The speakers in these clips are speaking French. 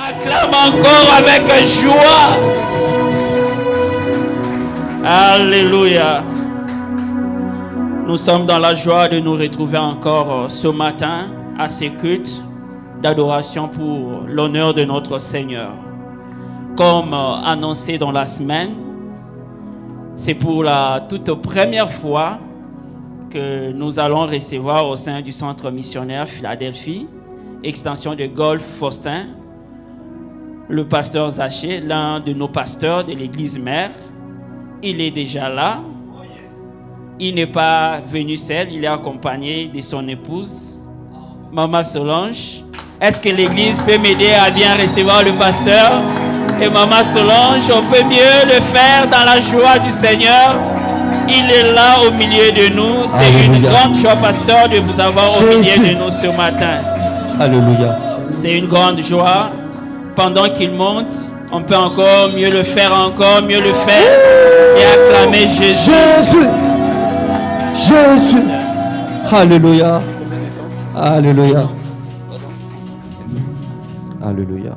Acclame encore avec joie. Alléluia. Nous sommes dans la joie de nous retrouver encore ce matin à ces cultes d'adoration pour l'honneur de notre Seigneur. Comme annoncé dans la semaine, c'est pour la toute première fois que nous allons recevoir au sein du centre missionnaire Philadelphie, extension de Golfe Faustin, le pasteur Zaché, l'un de nos pasteurs de l'église mère. Il est déjà là. Il n'est pas venu seul, il est accompagné de son épouse, Maman Solange. Est-ce que l'église peut m'aider à bien recevoir le pasteur? Et Maman Solange, on peut mieux le faire dans la joie du Seigneur. Il est là au milieu de nous. C'est une grande joie, pasteur, de vous avoir au milieu de nous ce matin. Alléluia. C'est une grande joie. Pendant qu'il monte, on peut encore mieux le faire, encore mieux le faire et acclamer Jésus. Jésus. Jésus. Alléluia. Alléluia. Alléluia.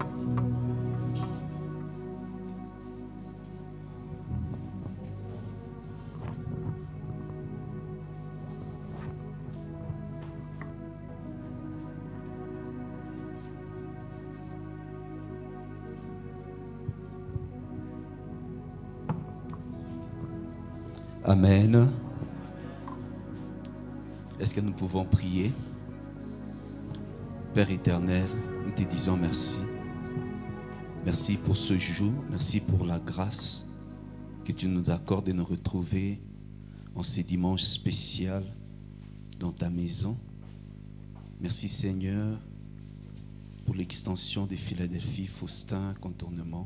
Amen. Est-ce que nous pouvons prier? Père éternel, nous te disons merci. Merci pour ce jour. Merci pour la grâce que tu nous accordes de nous retrouver en ce dimanche spécial dans ta maison. Merci Seigneur pour l'extension de Philadelphie, Faustin, contournement.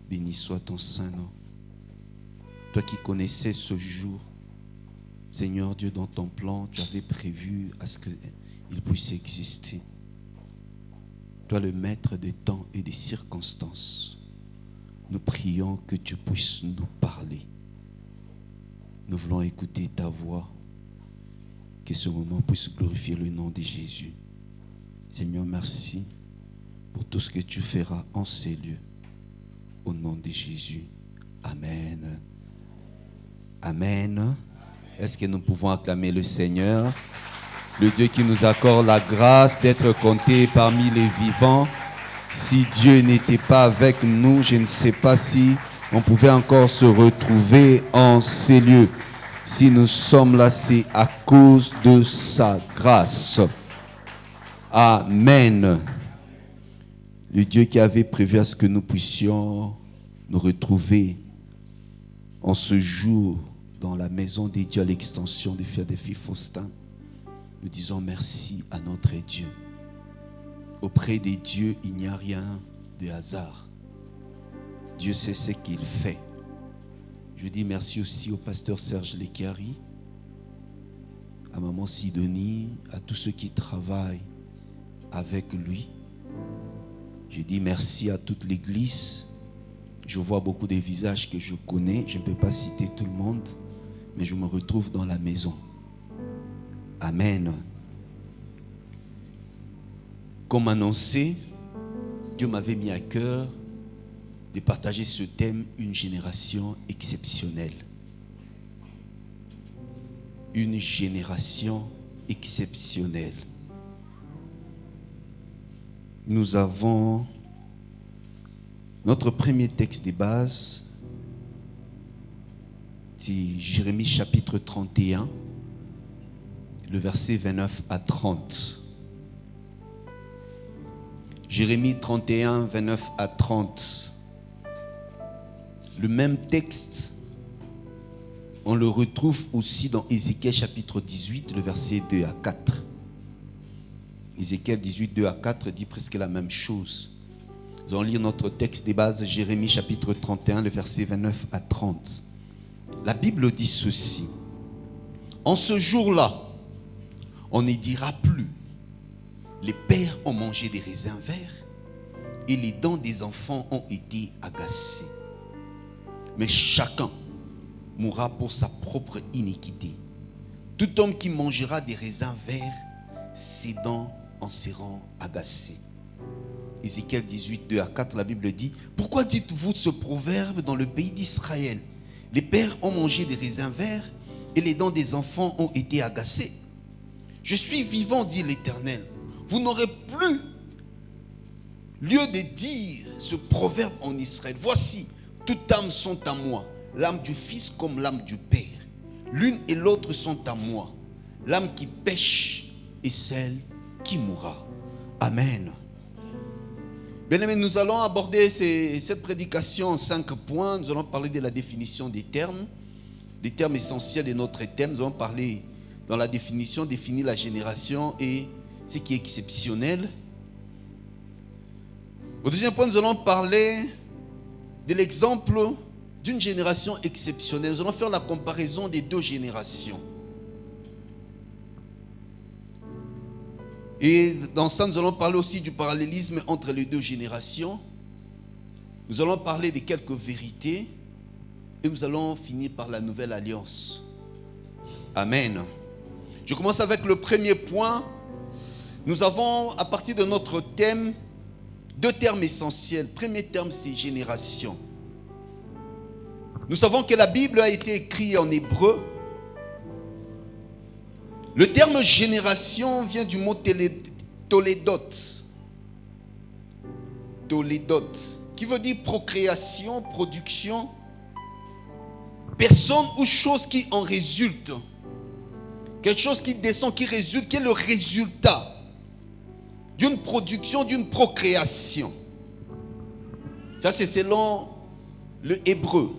Béni soit ton saint nom. Toi qui connaissais ce jour, Seigneur Dieu, dans ton plan, tu avais prévu à ce qu'il puisse exister. Toi, le maître des temps et des circonstances, nous prions que tu puisses nous parler. Nous voulons écouter ta voix, que ce moment puisse glorifier le nom de Jésus. Seigneur, merci pour tout ce que tu feras en ces lieux. Au nom de Jésus. Amen. Amen. Est-ce que nous pouvons acclamer le Seigneur, le Dieu qui nous accorde la grâce d'être comptés parmi les vivants? Si Dieu n'était pas avec nous, je ne sais pas si on pouvait encore se retrouver en ces lieux. Si nous sommes là, c'est à cause de sa grâce. Amen. Le Dieu qui avait prévu à ce que nous puissions nous retrouver en ce jour dans la maison des dieux à l'extension des Philadelphie Faustin, nous disons merci à notre Dieu. Auprès des dieux, il n'y a rien de hasard. Dieu sait ce qu'il fait. Je dis merci aussi au pasteur Serge Lekari, à maman Sidonie, à tous ceux qui travaillent avec lui. Je dis merci à toute l'église. Je vois beaucoup de visages que je connais. Je ne peux pas citer tout le monde, mais je me retrouve dans la maison. Amen. Comme annoncé, Dieu m'avait mis à cœur de partager ce thème, une génération exceptionnelle. Une génération exceptionnelle. Nous avons notre premier texte de base, c'est Jérémie chapitre 31, le verset 29 à 30. Jérémie 31, 29 à 30. Le même texte, on le retrouve aussi dans Ézéchiel chapitre 18, le verset 2 à 4. Ézéchiel 18, 2 à 4 dit presque la même chose. Nous allons lire notre texte de base, Jérémie chapitre 31, le verset 29 à 30. La Bible dit ceci. En ce jour-là, on ne dira plus, les pères ont mangé des raisins verts et les dents des enfants ont été agacées. Mais chacun mourra pour sa propre iniquité. Tout homme qui mangera des raisins verts, ses dents en seront agacées. Ézéchiel 18, 2 à 4, la Bible dit: pourquoi dites-vous ce proverbe dans le pays d'Israël? Les pères ont mangé des raisins verts et les dents des enfants ont été agacées. Je suis vivant, dit l'Éternel. Vous n'aurez plus lieu de dire ce proverbe en Israël. Voici, toutes âmes sont à moi, l'âme du Fils comme l'âme du Père. L'une et l'autre sont à moi, l'âme qui pêche et celle qui mourra. Amen. Bien-aimés, nous allons aborder cette prédication en 5 points. Nous allons parler de la définition des termes essentiels de notre thème. Nous allons parler dans la définition, définir la génération et ce qui est exceptionnel. Au deuxième point, nous allons parler de l'exemple d'une génération exceptionnelle. Nous allons faire la comparaison des 2 générations. Et dans ça, nous allons parler aussi du parallélisme entre les 2 générations. Nous allons parler de quelques vérités. Et nous allons finir par la nouvelle alliance. Amen. Je commence avec le premier point. Nous avons, à partir de notre thème, 2 termes essentiels. Le premier terme, c'est génération. Nous savons que la Bible a été écrite en hébreu. Le terme génération vient du mot toledot, qui veut dire procréation, production, personne ou chose qui en résulte. Quelque chose qui descend, qui résulte, qui est le résultat d'une production, d'une procréation. Ça, c'est selon le hébreu.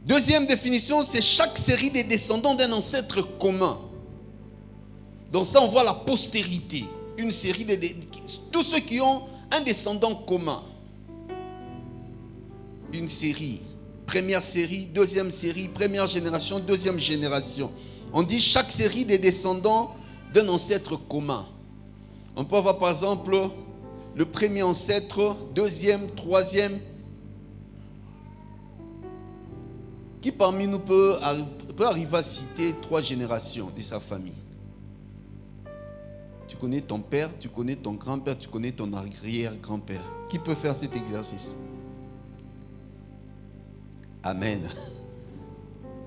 Deuxième définition, c'est chaque série des descendants d'un ancêtre commun. Dans ça, on voit la postérité. Une série de tous ceux qui ont un descendant commun. Une série. Première série, deuxième série, première génération, deuxième génération. On dit chaque série des descendants d'un ancêtre commun. On peut avoir par exemple le premier ancêtre, deuxième, troisième. Qui parmi nous peut arriver à citer 3 générations de sa famille? Tu connais ton père, tu connais ton grand-père, tu connais ton arrière-grand-père. Qui peut faire cet exercice? Amen.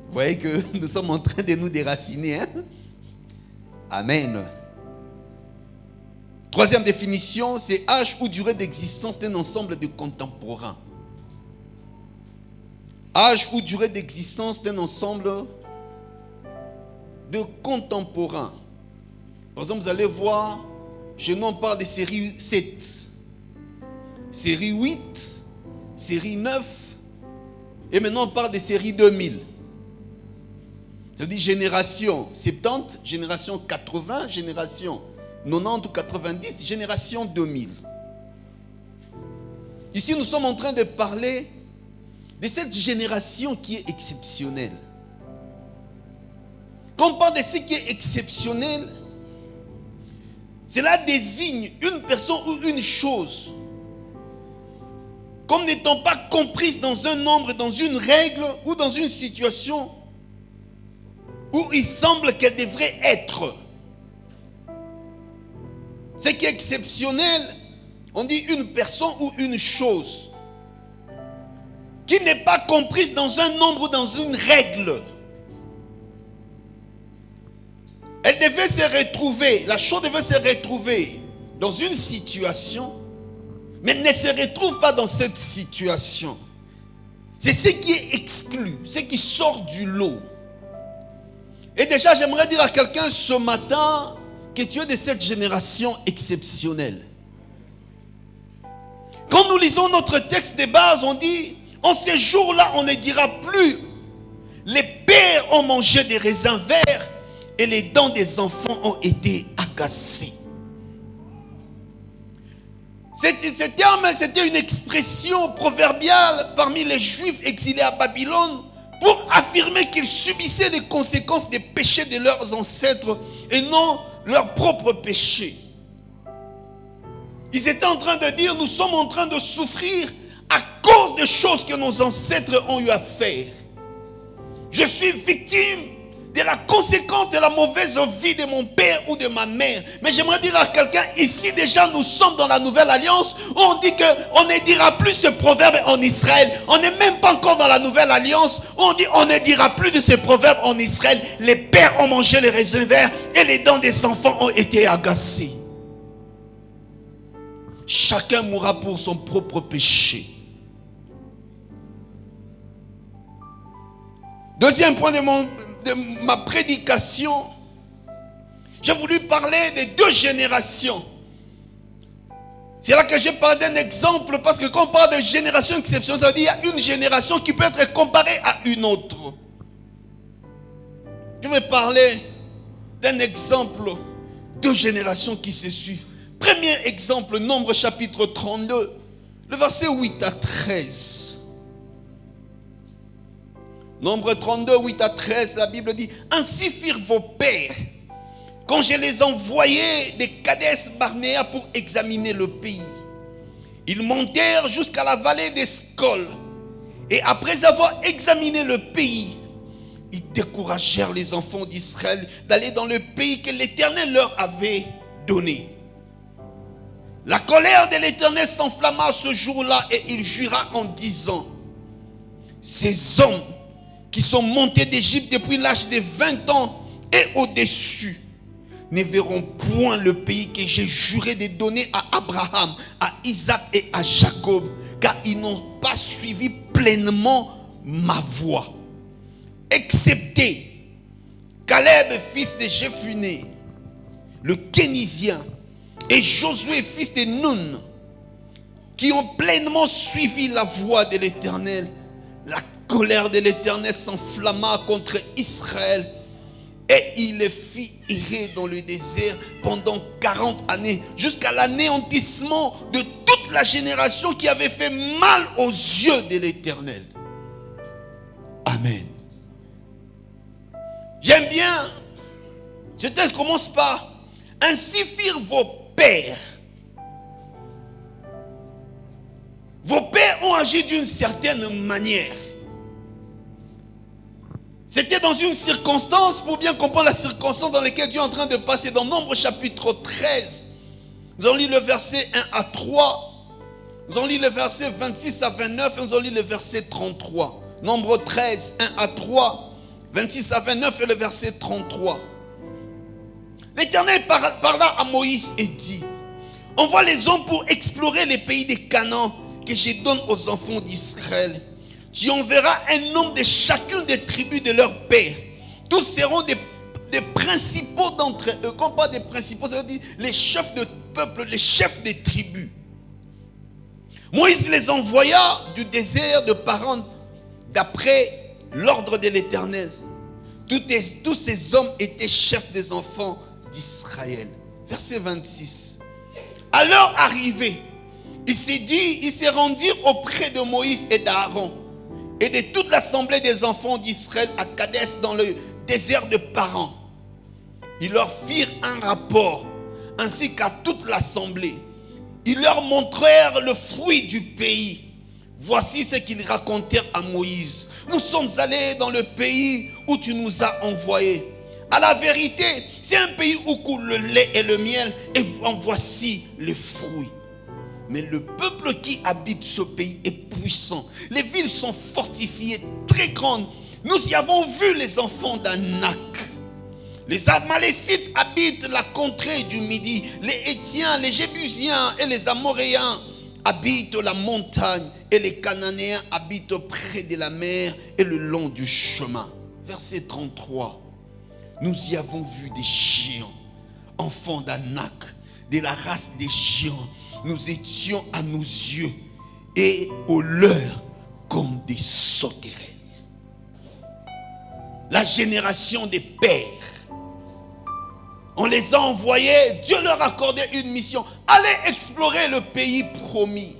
Vous voyez que nous sommes en train de nous déraciner. Hein? Amen. Troisième définition, c'est âge ou durée d'existence d'un ensemble de contemporains. Âge ou durée d'existence d'un ensemble de contemporains. Par exemple, vous allez voir, chez nous on parle de série 7, série 8, série 9, et maintenant on parle de série 2000. C'est-à-dire génération 70, génération 80, génération 90 ou 90, génération 2000. Ici nous sommes en train de parler de cette génération qui est exceptionnelle. Quand on parle de ce qui est exceptionnel, cela désigne une personne ou une chose comme n'étant pas comprise dans un nombre, dans une règle ou dans une situation où il semble qu'elle devrait être. Ce qui est exceptionnel, on dit une personne ou une chose qui n'est pas comprise dans un nombre ou dans une règle. Elle devait se retrouver, la chose devait se retrouver dans une situation, mais elle ne se retrouve pas dans cette situation. C'est ce qui est exclu, ce qui sort du lot. Et déjà, j'aimerais dire à quelqu'un ce matin que tu es de cette génération exceptionnelle. Quand nous lisons notre texte de base, on dit, en ces jours-là, on ne dira plus, les pères ont mangé des raisins verts et les dents des enfants ont été agacées. Ce terme, c'était une expression proverbiale parmi les Juifs exilés à Babylone pour affirmer qu'ils subissaient les conséquences des péchés de leurs ancêtres et non leurs propres péchés. Ils étaient en train de dire, nous sommes en train de souffrir à cause des choses que nos ancêtres ont eu à faire. Je suis victime de la conséquence de la mauvaise vie de mon père ou de ma mère. Mais j'aimerais dire à quelqu'un, ici déjà nous sommes dans la nouvelle alliance, où on dit qu'on ne dira plus ce proverbe en Israël. On n'est même pas encore dans la nouvelle alliance, où on dit on ne dira plus de ce proverbe en Israël. Les pères ont mangé les raisins verts et les dents des enfants ont été agacées. Chacun mourra pour son propre péché. Deuxième point de ma prédication, j'ai voulu parler des deux générations. C'est là que j'ai parlé d'un exemple, parce que quand on parle de génération exceptionnelle, ça veut dire qu'il y a une génération qui peut être comparée à une autre. Je vais parler d'un exemple, deux générations qui se suivent. Premier exemple, Nombre chapitre 32, le verset 8 à 13. Nombre 32, 8 à 13, la Bible dit: ainsi firent vos pères, quand je les envoyais de Kadès Barnéa pour examiner le pays. Ils montèrent jusqu'à la vallée d'Escol, et après avoir examiné le pays, ils découragèrent les enfants d'Israël d'aller dans le pays que l'Éternel leur avait donné. La colère de l'Éternel s'enflamma ce jour-là, et il jura en disant: ces hommes qui sont montés d'Égypte depuis l'âge de 20 ans et au-dessus ne verront point le pays que j'ai juré de donner à Abraham, à Isaac et à Jacob, car ils n'ont pas suivi pleinement ma voie, excepté Caleb fils de Jephuné, le Kénisien, et Josué fils de Nun, qui ont pleinement suivi la voie de l'Éternel. La colère de l'Éternel s'enflamma contre Israël, et il les fit errer dans le désert pendant 40 années, jusqu'à l'anéantissement de toute la génération qui avait fait mal aux yeux de l'Éternel. Amen. J'aime bien, ce texte commence par: ainsi firent vos pères. Vos pères ont agi d'une certaine manière. C'était dans une circonstance, pour bien comprendre la circonstance dans laquelle Dieu est en train de passer. Dans Nombre chapitre 13, nous allons lire le verset 1 à 3. Nous allons lire le verset 26 à 29 et nous allons lire le verset 33. Nombre 13, 1 à 3, 26 à 29 et le verset 33. L'Éternel parla à Moïse et dit: envoie les hommes pour explorer les pays de Canaan que je donne aux enfants d'Israël. Tu enverras un homme de chacune des tribus de leur père. Tous seront des principaux d'entre eux. Quand on parle des principaux, ça veut dire les chefs de peuple, les chefs des tribus. Moïse les envoya du désert de Paran d'après l'ordre de l'Éternel. Tous ces hommes étaient chefs des enfants d'Israël. Verset 26. À leur arrivée, ils se rendirent auprès de Moïse et d'Aaron et de toute l'assemblée des enfants d'Israël à Kadès dans le désert de Paran. Ils leur firent un rapport, ainsi qu'à toute l'assemblée. Ils leur montrèrent le fruit du pays. Voici ce qu'ils racontèrent à Moïse: nous sommes allés dans le pays où tu nous as envoyés. À la vérité, c'est un pays où coule le lait et le miel, et en voici les fruits. Mais le peuple qui habite ce pays est puissant. Les villes sont fortifiées, très grandes. Nous y avons vu les enfants d'Anak. Les Amalécites habitent la contrée du Midi. Les Hétiens, les Jébusiens et les Amoréens habitent la montagne. Et les Cananéens habitent près de la mer et le long du chemin. Verset 33. Nous y avons vu des géants, enfants d'Anak, de la race des géants. Nous étions à nos yeux et aux leurs comme des sauterelles. La génération des pères, on les a envoyés, Dieu leur accordait une mission. Allez explorer le pays promis.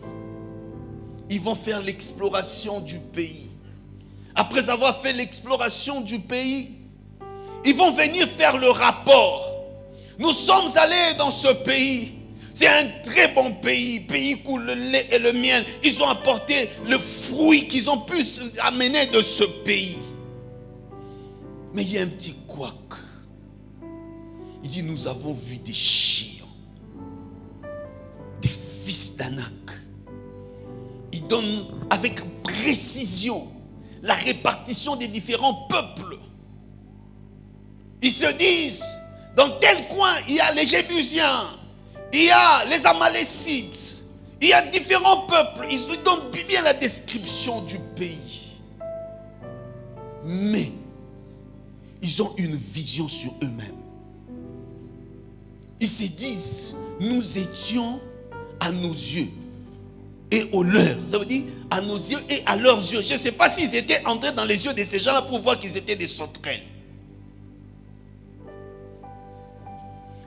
Ils vont faire l'exploration du pays. Après avoir fait l'exploration du pays, ils vont venir faire le rapport. Nous sommes allés dans ce pays. C'est un très bon pays. Pays coule le lait et le miel. Ils ont apporté le fruit qu'ils ont pu amener de ce pays. Mais il y a un petit couac. Il dit, nous avons vu des géants, des fils d'Anak. Il donne avec précision la répartition des différents peuples. Ils se disent, dans tel coin, il y a les Jébusiens, il y a les Amalécites, il y a différents peuples. Ils nous donnent bien la description du pays. Mais, ils ont une vision sur eux-mêmes. Ils se disent, nous étions à nos yeux et aux leurs. Ça veut dire à nos yeux et à leurs yeux. Je ne sais pas s'ils étaient entrés dans les yeux de ces gens-là pour voir qu'ils étaient des sauterelles.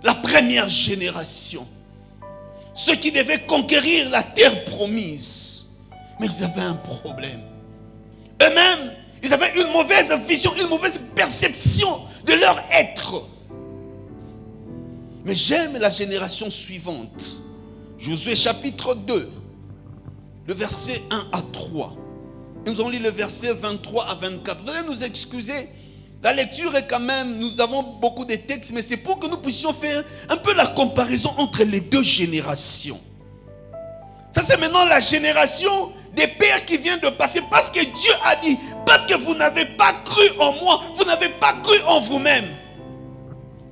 La première génération, ceux qui devaient conquérir la terre promise, mais ils avaient un problème. Eux-mêmes, ils avaient une mauvaise vision, une mauvaise perception de leur être. Mais j'aime la génération suivante. Josué chapitre 2, le verset 1 à 3. Nous allons lire le verset 23 à 24. Vous allez nous excuser. La lecture est quand même, nous avons beaucoup de textes, mais c'est pour que nous puissions faire un peu la comparaison entre les deux générations. Ça, c'est maintenant la génération des pères qui vient de passer, parce que Dieu a dit, parce que vous n'avez pas cru en moi, vous n'avez pas cru en vous-même.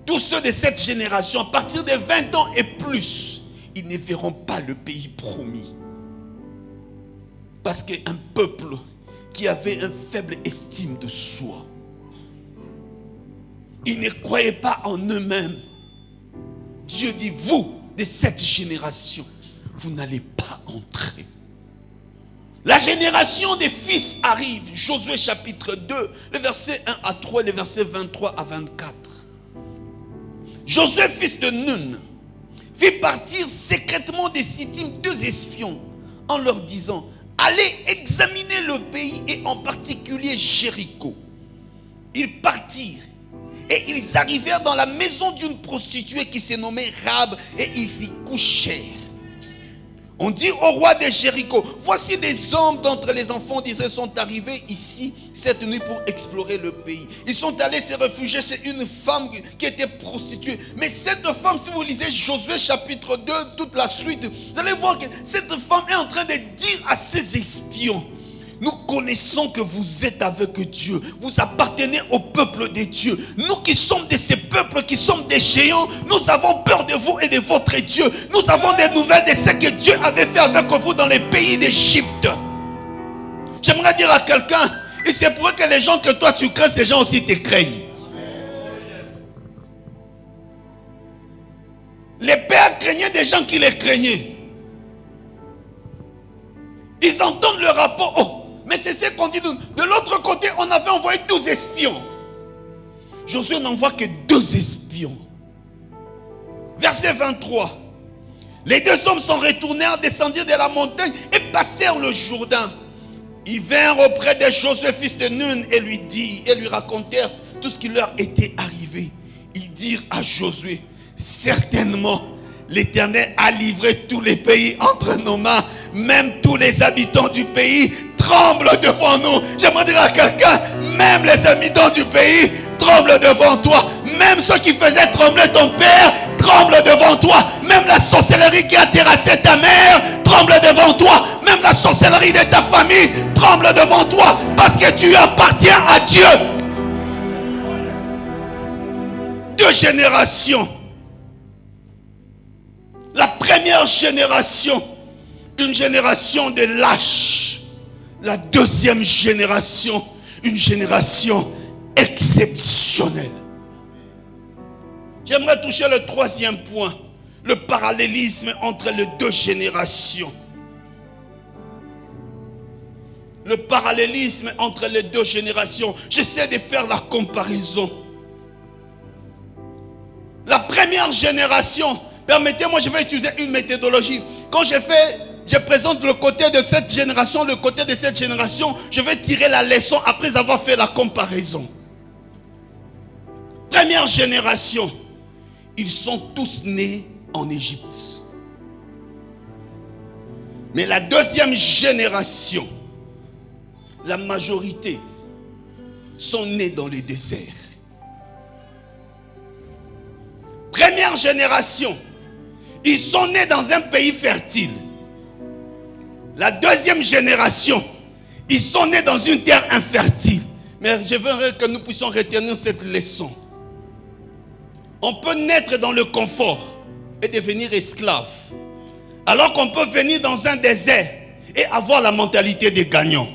Tous ceux de cette génération, à partir de 20 ans et plus, ils ne verront pas le pays promis. Parce qu'un peuple qui avait une faible estime de soi, ils ne croyaient pas en eux-mêmes. Dieu dit, vous, de cette génération, vous n'allez pas entrer. La génération des fils arrive. Josué chapitre 2, le verset 1 à 3, le verset 23 à 24. Josué, fils de Nun, fit partir secrètement de Sittim 2 espions, en leur disant, allez examiner le pays et en particulier Jéricho. Ils partirent. Et ils arrivèrent dans la maison d'une prostituée qui se nommait Rahab et ils y couchèrent. On dit au roi de Jéricho, voici des hommes d'entre les enfants d'Israël sont arrivés ici cette nuit pour explorer le pays. Ils sont allés se réfugier chez une femme qui était prostituée. Mais cette femme, si vous lisez Josué chapitre 2, toute la suite, vous allez voir que cette femme est en train de dire à ses espions, nous connaissons que vous êtes avec Dieu. Vous appartenez au peuple de Dieu. Nous qui sommes de ces peuples, qui sommes des géants, nous avons peur de vous et de votre Dieu. Nous avons des nouvelles de ce que Dieu avait fait avec vous dans les pays d'Égypte. J'aimerais dire à quelqu'un, il se pourrait que les gens que toi tu crains, ces gens aussi te craignent. Les pères craignaient des gens qui les craignaient. Ils entendent le rapport. Oh, mais c'est ce qu'on dit. De l'autre côté, on avait envoyé 12 espions. Josué n'envoie que 2 espions. Verset 23. Les 2 hommes sont retournèrent, descendirent de la montagne et passèrent le Jourdain. Ils vinrent auprès de Josué, fils de Nun, et lui racontèrent tout ce qui leur était arrivé. Ils dirent à Josué, certainement, l'Éternel a livré tous les pays entre nos mains. Même tous les habitants du pays tremblent devant nous. J'aimerais dire à quelqu'un, même les habitants du pays tremblent devant toi. Même ceux qui faisaient trembler ton père tremblent devant toi. Même la sorcellerie qui a terrassé ta mère tremble devant toi. Même la sorcellerie de ta famille tremble devant toi. Parce que tu appartiens à Dieu. 2 générations. La première génération, une génération de lâches. La deuxième génération, une génération exceptionnelle. J'aimerais toucher le 3e point, le parallélisme entre les 2 générations. Le parallélisme entre les 2 générations. J'essaie de faire la comparaison. La première génération, permettez-moi, je vais utiliser une méthodologie. Quand je présente le côté de cette génération, je vais tirer la leçon après avoir fait la comparaison. Première génération, ils sont tous nés en Égypte. Mais la deuxième génération, la majorité, sont nés dans les déserts. Première génération, ils sont nés dans un pays fertile. La deuxième génération, ils sont nés dans une terre infertile. Mais je veux que nous puissions retenir cette leçon. On peut naître dans le confort et devenir esclave. Alors qu'on peut venir dans un désert et avoir la mentalité des gagnants.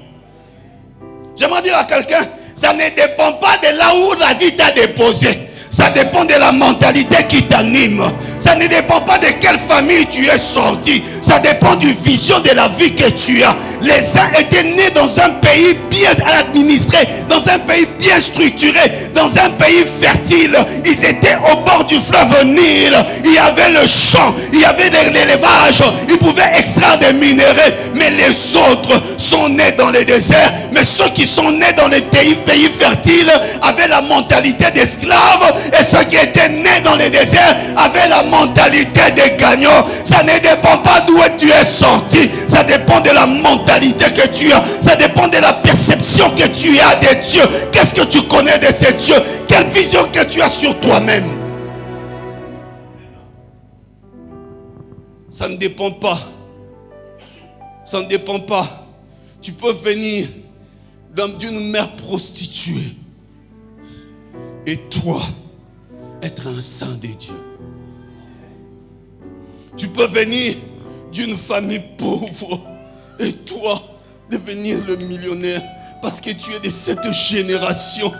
J'aimerais dire à quelqu'un, ça ne dépend pas de là où la vie t'a déposé. Ça dépend de la mentalité qui t'anime. Ça ne dépend pas de quelle famille tu es sorti. Ça dépend du vision de la vie que tu as. Les uns étaient nés dans un pays bien administré, dans un pays bien structuré, dans un pays fertile. Ils étaient au bord du fleuve Nil. Il y avait le champ, il y avait l'élevage. Ils pouvaient extraire des minéraux. Mais les autres sont nés dans les déserts. Mais ceux qui sont nés dans les pays fertiles avaient la mentalité d'esclaves. Et ceux qui étaient nés dans les déserts avaient la mentalité des gagnants. Ça ne dépend pas d'où tu es sorti. Ça dépend de la mentalité que tu as. Ça dépend de la perception que tu as des dieux. Qu'est-ce que tu connais de ces dieux? Quelle vision que tu as sur toi-même? Ça ne dépend pas. Ça ne dépend pas. Tu peux venir d'une mère prostituée. Et toi, être un saint de Dieu. Tu peux venir d'une famille pauvre et toi devenir le millionnaire parce que tu es de cette génération.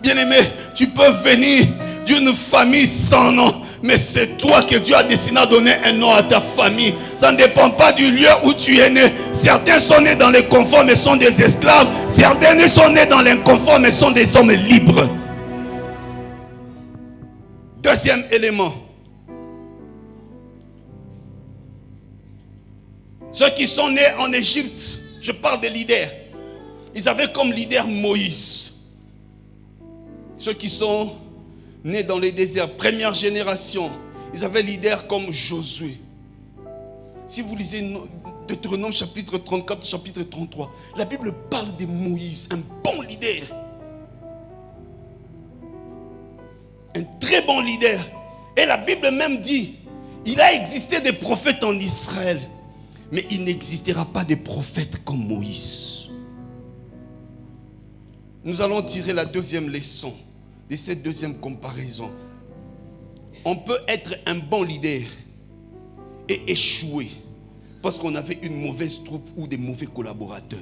Bien-aimé, tu peux venir d'une famille sans nom, mais c'est toi que Dieu a destiné à donner un nom à ta famille. Ça ne dépend pas du lieu où tu es né. Certains sont nés dans le confort mais sont des esclaves. Certains sont nés dans l'inconfort mais sont des hommes libres. Deuxième élément. Ceux qui sont nés en Égypte, je parle des leaders. Ils avaient comme leader Moïse. Ceux qui sont nés dans les déserts, première génération, ils avaient leader comme Josué. Si vous lisez Deutéronome chapitre 34, chapitre 33, la Bible parle de Moïse, un bon leader. Un très bon leader. Et la Bible même dit, il a existé des prophètes en Israël, mais il n'existera pas de prophètes comme Moïse. Nous allons tirer la deuxième leçon de cette deuxième comparaison. On peut être un bon leader et échouer parce qu'on avait une mauvaise troupe ou des mauvais collaborateurs.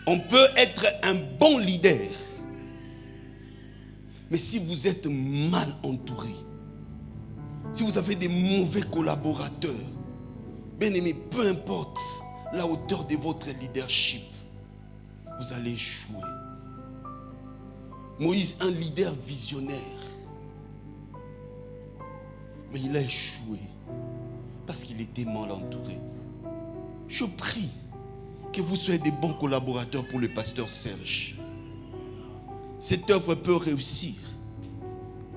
On peut être un bon leader, mais si vous êtes mal entouré, si vous avez des mauvais collaborateurs, bien aimé, peu importe la hauteur de votre leadership, vous allez échouer. Moïse, un leader visionnaire, mais il a échoué parce qu'il était mal entouré. Je prie que vous soyez des bons collaborateurs pour le pasteur Serge. Cette œuvre peut réussir,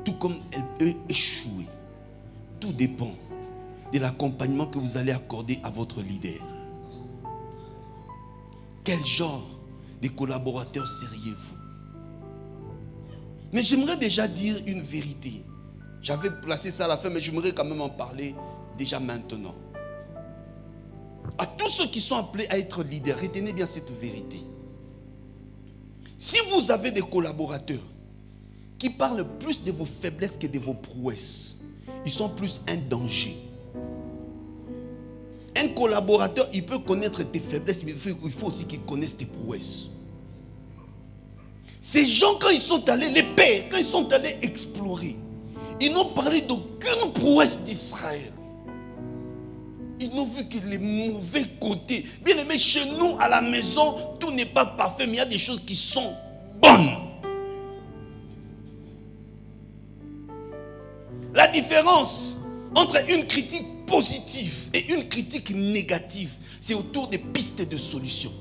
tout comme elle peut échouer. Tout dépend de l'accompagnement que vous allez accorder à votre leader. Quel genre de collaborateurs seriez-vous? Mais j'aimerais déjà dire une vérité. J'avais placé ça à la fin, mais j'aimerais quand même en parler déjà maintenant. À tous ceux qui sont appelés à être leaders, retenez bien cette vérité. Si vous avez des collaborateurs qui parlent plus de vos faiblesses que de vos prouesses, ils sont plus un danger. Un collaborateur, il peut connaître tes faiblesses, mais il faut aussi qu'il connaisse tes prouesses. Ces gens, quand ils sont allés, les pères, quand ils sont allés explorer, ils n'ont parlé d'aucune prouesse d'Israël. Ils n'ont vu que les mauvais côtés. Bien aimé, chez nous, à la maison, tout n'est pas parfait, mais il y a des choses qui sont bonnes. La différence entre une critique positive et une critique négative, c'est autour des pistes de solutions.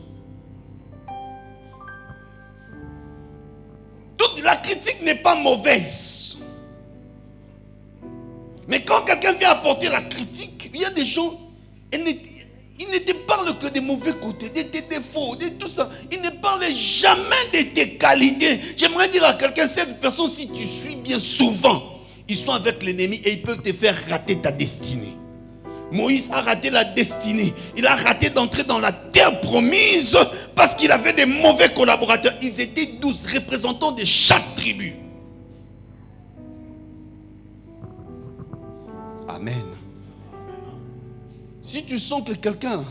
Toute la critique n'est pas mauvaise. Mais quand quelqu'un vient apporter la critique, il y a des gens, il Il ne te parle que des mauvais côtés, de tes défauts, de tout ça. Il ne parle jamais de tes qualités. J'aimerais dire à quelqu'un, cette personne, si tu suis bien souvent, ils sont avec l'ennemi et ils peuvent te faire rater ta destinée. Moïse a raté la destinée. Il a raté d'entrer dans la terre promise parce qu'il avait des mauvais collaborateurs. Ils étaient 12 représentants de chaque tribu. Amen. Si tu sens que quelqu'un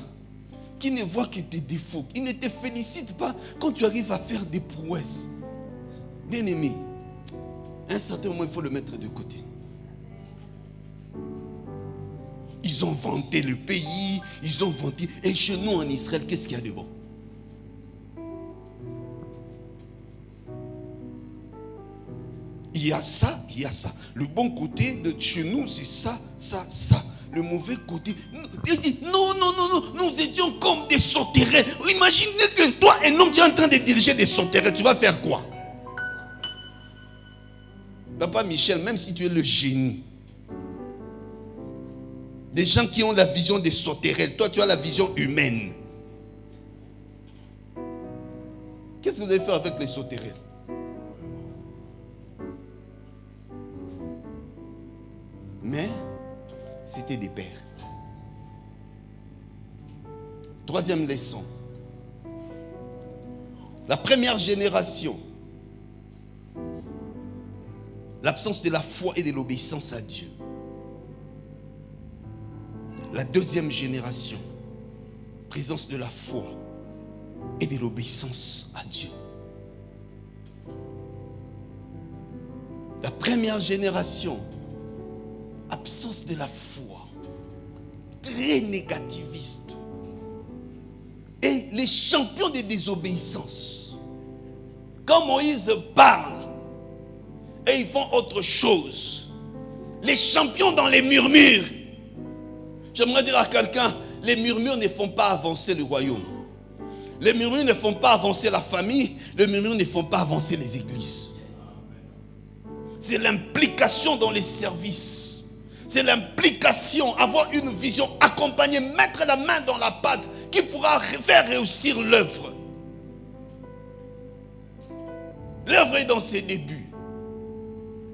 qui ne voit que tes défauts, il ne te félicite pas quand tu arrives à faire des prouesses, bien aimé, à un certain moment, il faut le mettre de côté. Ils ont vanté le pays, ils ont vanté. Et chez nous en Israël, qu'est-ce qu'il y a de bon? Il y a ça, il y a ça. Le bon côté de chez nous, c'est ça, ça, ça. Le mauvais côté. Il dit, non, non, non, non, nous étions comme des sauterelles. Imagine que toi, un homme, tu es en train de diriger des sauterelles, tu vas faire quoi? Papa Michel, même si tu es le génie, des gens qui ont la vision des sauterelles, toi tu as la vision humaine. Qu'est-ce que vous allez faire avec les sauterelles? Mais c'était des pères. Troisième leçon. La première génération, l'absence de la foi et de l'obéissance à Dieu. La deuxième génération, présence de la foi et de l'obéissance à Dieu. La première génération, absence de la foi, très négativiste. Et les champions de désobéissance, quand Moïse parle et ils font autre chose, les champions dans les murmures. J'aimerais dire à quelqu'un, les murmures ne font pas avancer le royaume. Les murmures ne font pas avancer la famille. Les murmures ne font pas avancer les églises. C'est l'implication dans les services. C'est l'implication, avoir une vision, accompagner, mettre la main dans la pâte qui pourra faire réussir l'œuvre. L'œuvre est dans ses débuts.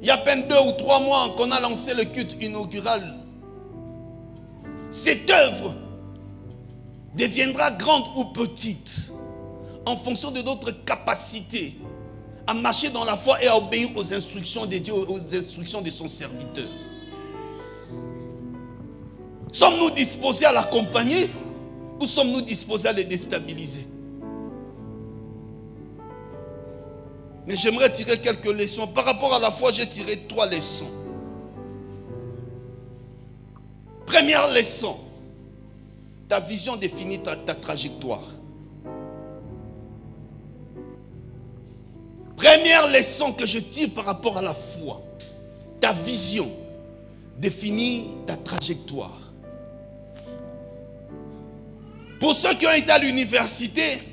Il y a à peine 2 ou 3 mois qu'on a lancé le culte inaugural. Cette œuvre deviendra grande ou petite en fonction de notre capacité à marcher dans la foi et à obéir aux instructions de Dieu, aux instructions de son serviteur. Sommes-nous disposés à l'accompagner ou sommes-nous disposés à le déstabiliser? Mais j'aimerais tirer quelques leçons. Par rapport à la foi, j'ai tiré 3 leçons. Première leçon, ta vision définit ta trajectoire. Première leçon que je tire par rapport à la foi, ta vision définit ta trajectoire. Pour ceux qui ont été à l'université,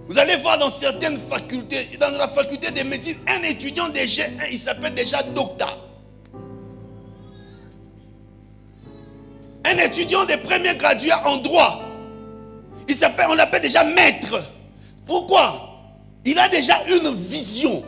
vous allez voir dans certaines facultés, dans la faculté des médecine, un étudiant de G1, il s'appelle déjà docteur. Un étudiant de premier gradué en droit, on l'appelle déjà maître. Pourquoi? Il a déjà une vision.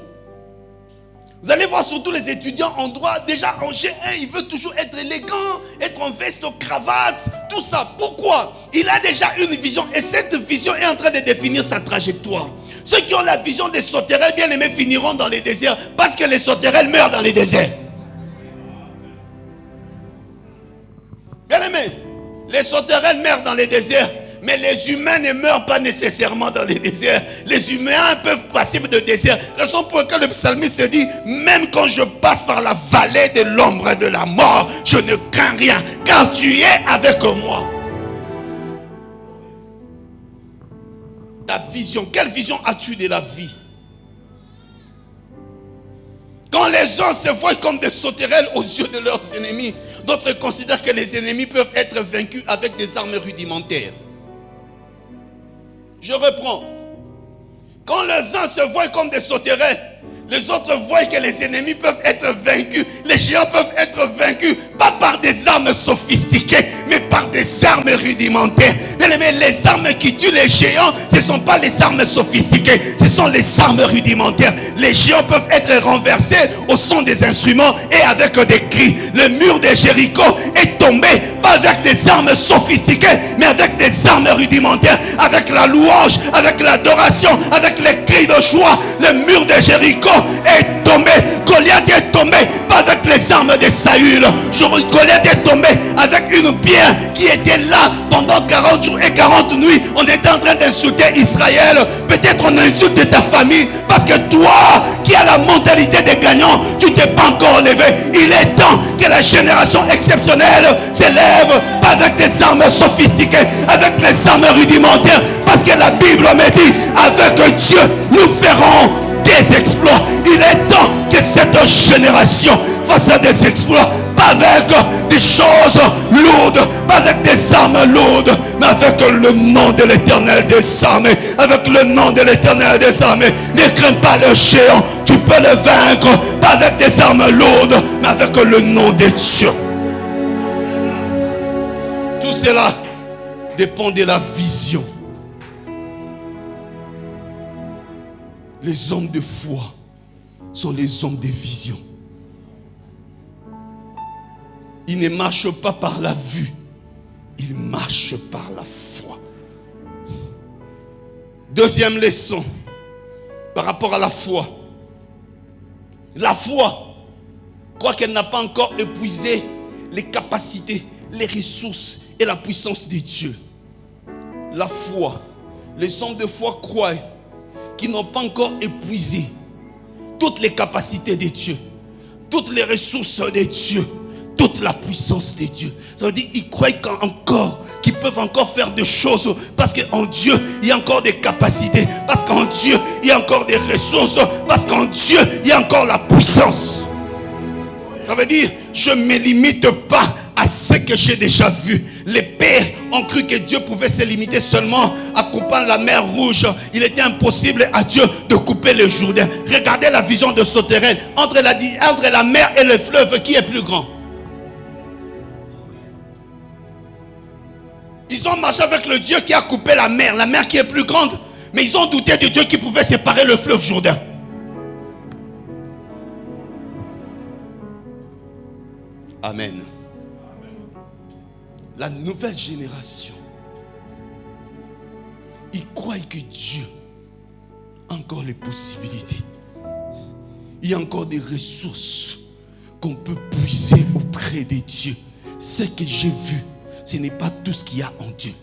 Vous allez voir surtout les étudiants en droit, déjà en G1, il veut toujours être élégant, être en veste, cravate, tout ça. Pourquoi? Il a déjà une vision et cette vision est en train de définir sa trajectoire. Ceux qui ont la vision des sauterelles bien aimés finiront dans les déserts parce que les sauterelles meurent dans les déserts. Bien aimé, les sauterelles meurent dans les déserts, mais les humains ne meurent pas nécessairement dans les déserts. Les humains peuvent passer de désert. Raison pour laquelle le psalmiste dit, même quand je passe par la vallée de l'ombre de la mort, je ne crains rien, car tu es avec moi. Ta vision, quelle vision as-tu de la vie? Quand les gens se voient comme des sauterelles aux yeux de leurs ennemis, d'autres considèrent que les ennemis peuvent être vaincus avec des armes rudimentaires. Je reprends. Quand les gens se voient comme des sauterelles, Les autres voient que les ennemis peuvent être vaincus. Les géants peuvent être vaincus, pas par des armes sophistiquées, mais par des armes rudimentaires. Bien aimé, les armes qui tuent les géants, ce ne sont pas les armes sophistiquées, ce sont les armes rudimentaires. Les géants peuvent être renversés au son des instruments et avec des cris. Le mur de Jéricho est tombé, pas avec des armes sophistiquées, mais avec des armes rudimentaires, avec la louange, avec l'adoration, avec les cris de joie. Le mur de Jéricho est tombé. Goliath est tombé, pas avec les armes de Saül. Goliath est tombé avec une pierre qui était là pendant 40 jours et 40 nuits. On était en train d'insulter Israël. Peut-être on insulte ta famille parce que toi qui as la mentalité des gagnants, tu t'es pas encore levé. Il est temps que la génération exceptionnelle s'élève, pas avec des armes sophistiquées, avec les armes rudimentaires, parce que la Bible me dit, avec Dieu nous ferons des exploits. Il est temps que cette génération fasse des exploits, pas avec des choses lourdes, pas avec des armes lourdes, mais avec le nom de l'Éternel des armées. Avec le nom de l'Éternel des armées. Ne crains pas le géant, tu peux le vaincre, pas avec des armes lourdes, mais avec le nom de Dieu. Tout cela dépend de la vision. Les hommes de foi sont les hommes de vision. Ils ne marchent pas par la vue, ils marchent par la foi. Deuxième leçon par rapport à la foi. La foi, croit qu'elle n'a pas encore épuisé les capacités, les ressources et la puissance de Dieu. La foi, les hommes de foi croient qui n'ont pas encore épuisé toutes les capacités de Dieu, toutes les ressources de Dieu, toute la puissance de Dieu. Ça veut dire qu'ils croient qu'ils peuvent encore faire des choses, parce qu'en Dieu il y a encore des capacités, parce qu'en Dieu il y a encore des ressources, parce qu'en Dieu il y a encore la puissance. Ça veut dire, je ne me limite pas à ce que j'ai déjà vu. Les pères ont cru que Dieu pouvait se limiter seulement à couper la mer Rouge. Il était impossible à Dieu de couper le Jourdain. Regardez la vision de Sauterelle. Entre la mer et le fleuve, qui est plus grand? Ils ont marché avec le Dieu qui a coupé la mer qui est plus grande. Mais ils ont douté de Dieu qui pouvait séparer le fleuve Jourdain. Amen. La nouvelle génération, ils croient que Dieu a encore les possibilités. Il y a encore des ressources qu'on peut puiser auprès de Dieu. Ce que j'ai vu, ce n'est pas tout ce qu'il y a en Dieu.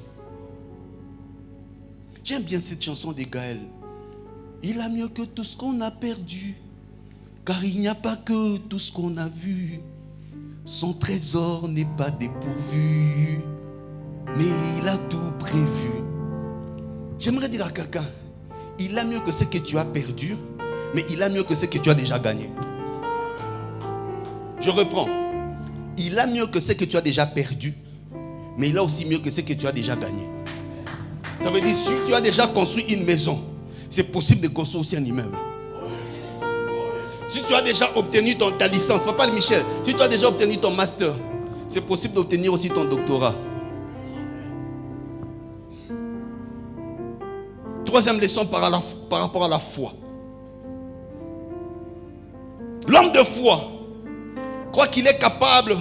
J'aime bien cette chanson de Gaël. Il a mieux que tout ce qu'on a perdu, car il n'y a pas que tout ce qu'on a vu. Son trésor n'est pas dépourvu, mais il a tout prévu. J'aimerais dire à quelqu'un, il a mieux que ce que tu as perdu, mais il a mieux que ce que tu as déjà gagné. Je reprends. Il a mieux que ce que tu as déjà perdu, mais il a aussi mieux que ce que tu as déjà gagné. Ça veut dire, si tu as déjà construit une maison, c'est possible de construire aussi un immeuble. Si tu as déjà obtenu ta licence, Papa Michel, si tu as déjà obtenu ton master, c'est possible d'obtenir aussi ton doctorat. Troisième leçon par rapport à la foi. L'homme de foi croit qu'il est capable,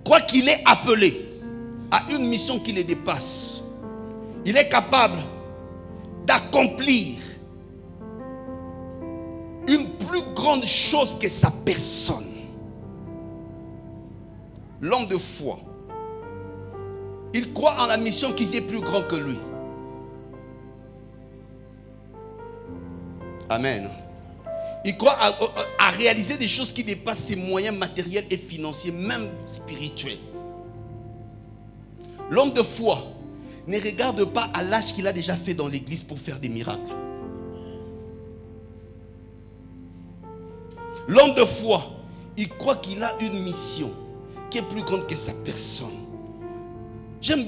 croit qu'il est appelé à une mission qui le dépasse. Il est capable d'accomplir une plus grande chose que sa personne. L'homme de foi, il croit en la mission qui est plus grand que lui. Amen. Il croit à réaliser des choses qui dépassent ses moyens matériels et financiers, même spirituels. L'homme de foi ne regarde pas à l'âge qu'il a déjà fait dans l'église pour faire des miracles. L'homme de foi, il croit qu'il a une mission qui est plus grande que sa personne. J'aime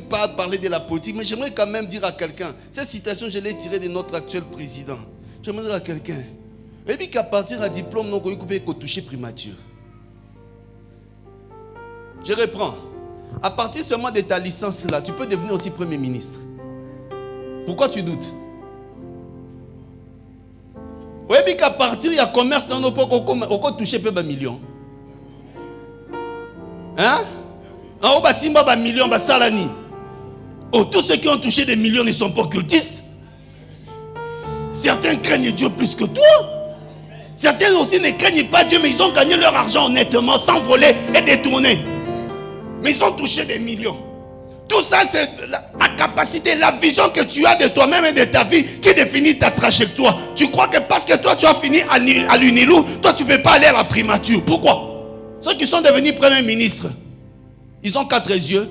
pas parler de la politique, mais j'aimerais quand même dire à quelqu'un, cette citation, je l'ai tirée de notre actuel président. Je me dis à quelqu'un, et puis qu'à partir d'un diplôme, non, qu'on peut toucher primature. Je reprends. À partir seulement de ta licence là, tu peux devenir aussi Premier ministre. Pourquoi tu doutes? Oui, mais qu'à partir il y a commerce dans nos poches, on peut toucher peu de millions. Hein? En haut, si on a millions, salani. Oh, tous ceux qui ont touché des millions ne sont pas occultistes. Certains craignent Dieu plus que toi. Certains aussi ne craignent pas Dieu, mais ils ont gagné leur argent honnêtement, sans voler et détourner. Mais ils ont touché des millions. Tout ça, c'est la capacité, la vision que tu as de toi-même et de ta vie qui définit ta trajectoire. Tu crois que parce que toi, tu as fini à l'Unilou, toi, tu ne peux pas aller à la primature. Pourquoi? Ceux qui sont devenus premiers ministres, ils ont 4 yeux.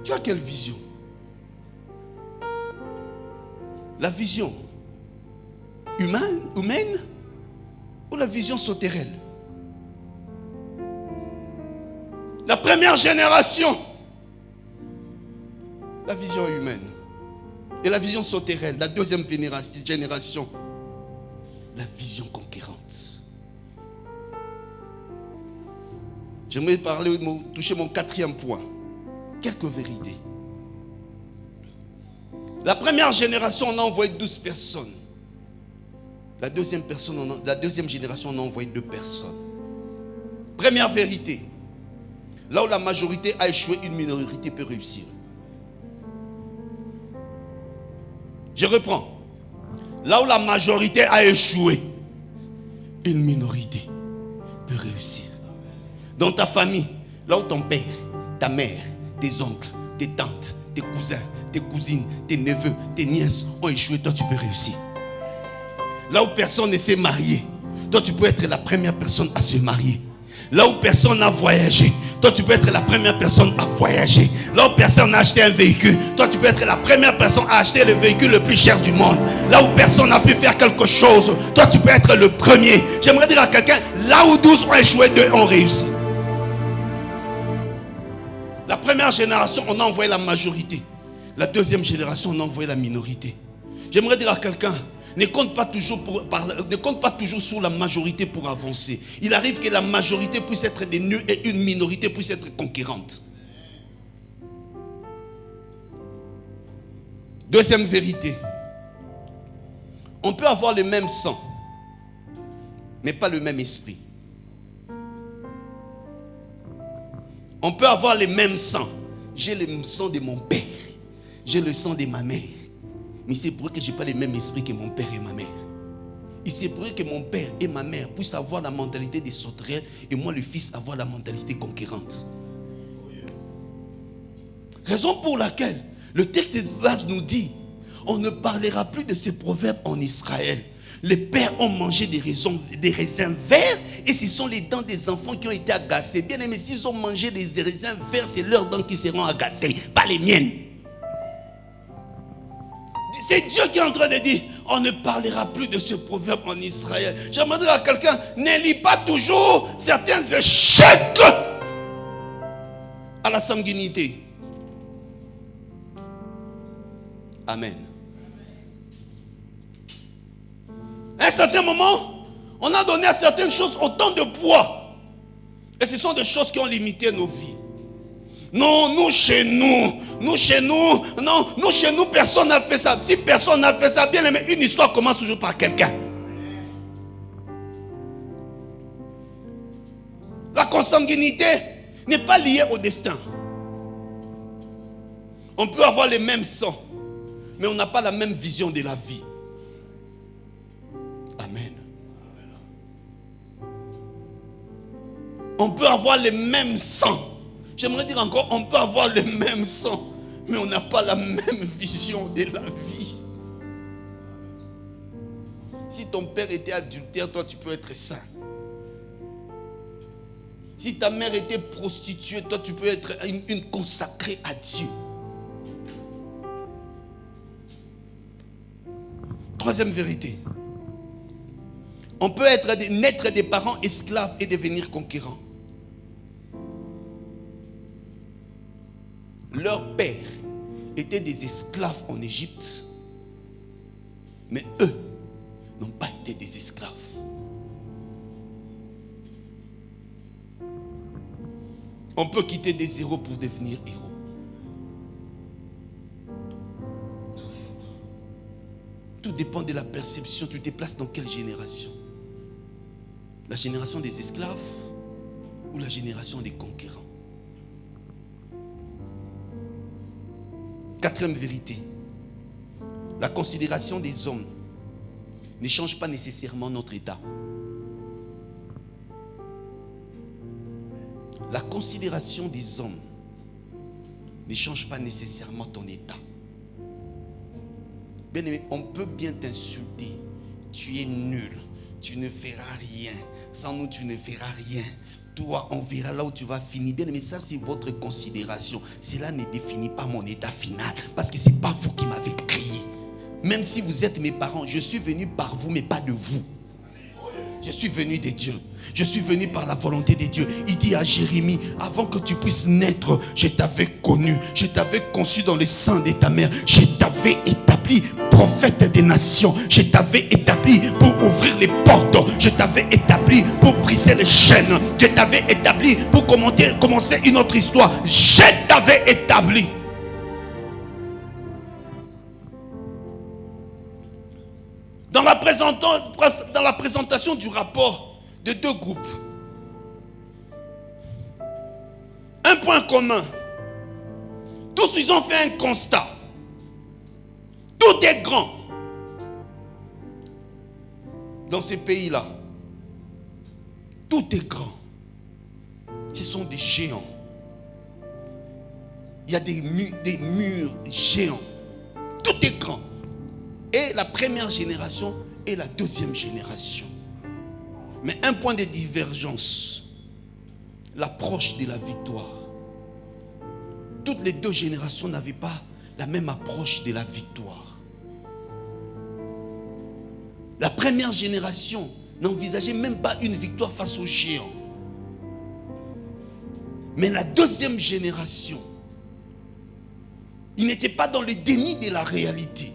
Tu as quelle vision? La vision humaine ou la vision sauterelle? La première génération, la vision humaine. Et la vision sauterelle, la deuxième génération, la vision conquérante. J'aimerais toucher mon 4e point. Quelques vérités. La première génération, on a envoyé 12 personnes. La deuxième génération, on a envoyé 2 personnes. Première vérité. Là où la majorité a échoué, une minorité peut réussir. Je reprends. Là où la majorité a échoué, une minorité peut réussir. Dans ta famille, là où ton père, ta mère, tes oncles, tes tantes, tes cousins, tes cousines, tes neveux, tes nièces ont échoué, toi tu peux réussir. Là où personne ne s'est marié, toi tu peux être la première personne à se marier. Là où personne n'a voyagé, toi tu peux être la première personne à voyager. Là où personne n'a acheté un véhicule, toi tu peux être la première personne à acheter le véhicule le plus cher du monde. Là où personne n'a pu faire quelque chose, toi tu peux être le premier. J'aimerais dire à quelqu'un, là où 12 ont échoué, 2 ont réussi. La première génération, on a envoyé la majorité. La deuxième génération, on a envoyé la minorité. J'aimerais dire à quelqu'un, ne compte pas toujours sur la majorité pour avancer. Il arrive que la majorité puisse être des nuls et une minorité puisse être conquérante. Deuxième vérité. On peut avoir le même sang, mais pas le même esprit. On peut avoir le même sang. J'ai le sang de mon père. J'ai le sang de ma mère. Mais c'est pour que je n'ai pas le même esprit que mon père et ma mère. Il s'est pour que mon père et ma mère puissent avoir la mentalité des sauterelles et moi le fils avoir la mentalité conquérante. Raison pour laquelle le texte de base nous dit, on ne parlera plus de ces proverbes en Israël. Les pères ont mangé des raisins verts et ce sont les dents des enfants qui ont été agacées. Bien aimé, s'ils ont mangé des raisins verts, c'est leurs dents qui seront agacées, pas les miennes. C'est Dieu qui est en train de dire, on ne parlera plus de ce proverbe en Israël. J'aimerais dire à quelqu'un, ne lis pas toujours certains échecs à la sanguinité. Amen. À un certain moment, on a donné à certaines choses autant de poids. Et ce sont des choses qui ont limité nos vies. Non, nous chez nous, personne n'a fait ça. Si personne n'a fait ça, bien aimé, une histoire commence toujours par quelqu'un. La consanguinité n'est pas liée au destin. On peut avoir le même sang, mais on n'a pas la même vision de la vie. Amen. On peut avoir le même sang. J'aimerais dire encore, on peut avoir le même sang, mais on n'a pas la même vision de la vie. Si ton père était adultère, toi tu peux être saint. Si ta mère était prostituée, toi tu peux être une consacrée à Dieu. Troisième vérité. On peut naître des parents esclaves et devenir conquérants. Leur père étaient des esclaves en Égypte, mais eux n'ont pas été des esclaves. On peut quitter des héros pour devenir héros. Tout dépend de la perception. Tu te places dans quelle génération? La génération des esclaves ou la génération des conquérants? Quatrième vérité. La considération des hommes ne change pas nécessairement notre état. La considération des hommes ne change pas nécessairement ton état. Bien aimé, on peut bien t'insulter. Tu es nul. Tu ne feras rien. Sans nous, tu ne feras rien. Toi, on verra là où tu vas finir. Bien aimé, ça c'est votre considération. Cela ne définit pas mon état final. Parce que ce n'est pas vous qui m'avez créé. Même si vous êtes mes parents, je suis venu par vous, mais pas de vous. Je suis venu de Dieu. Je suis venu par la volonté de Dieu. Il dit à Jérémie, avant que tu puisses naître, je t'avais connu. Je t'avais conçu dans le sein de ta mère. Je t'avais établi prophète des nations. Je t'avais établi pour ouvrir les portes. Je t'avais établi pour briser les chaînes. Je t'avais établi pour commencer une autre histoire. Je t'avais établi. Dans la présentation du rapport de deux groupes, un point commun. Tous ils ont fait un constat. Tout est grand. Dans ces pays-là, tout est grand. Ce sont des géants. Il y a des murs géants. Tout est grand. Et la première génération et la deuxième génération. Mais un point de divergence, l'approche de la victoire. Toutes les deux générations n'avaient pas la même approche de la victoire. La première génération n'envisageait même pas une victoire face aux géants. Mais la deuxième génération, ils n'étaient pas dans le déni de la réalité.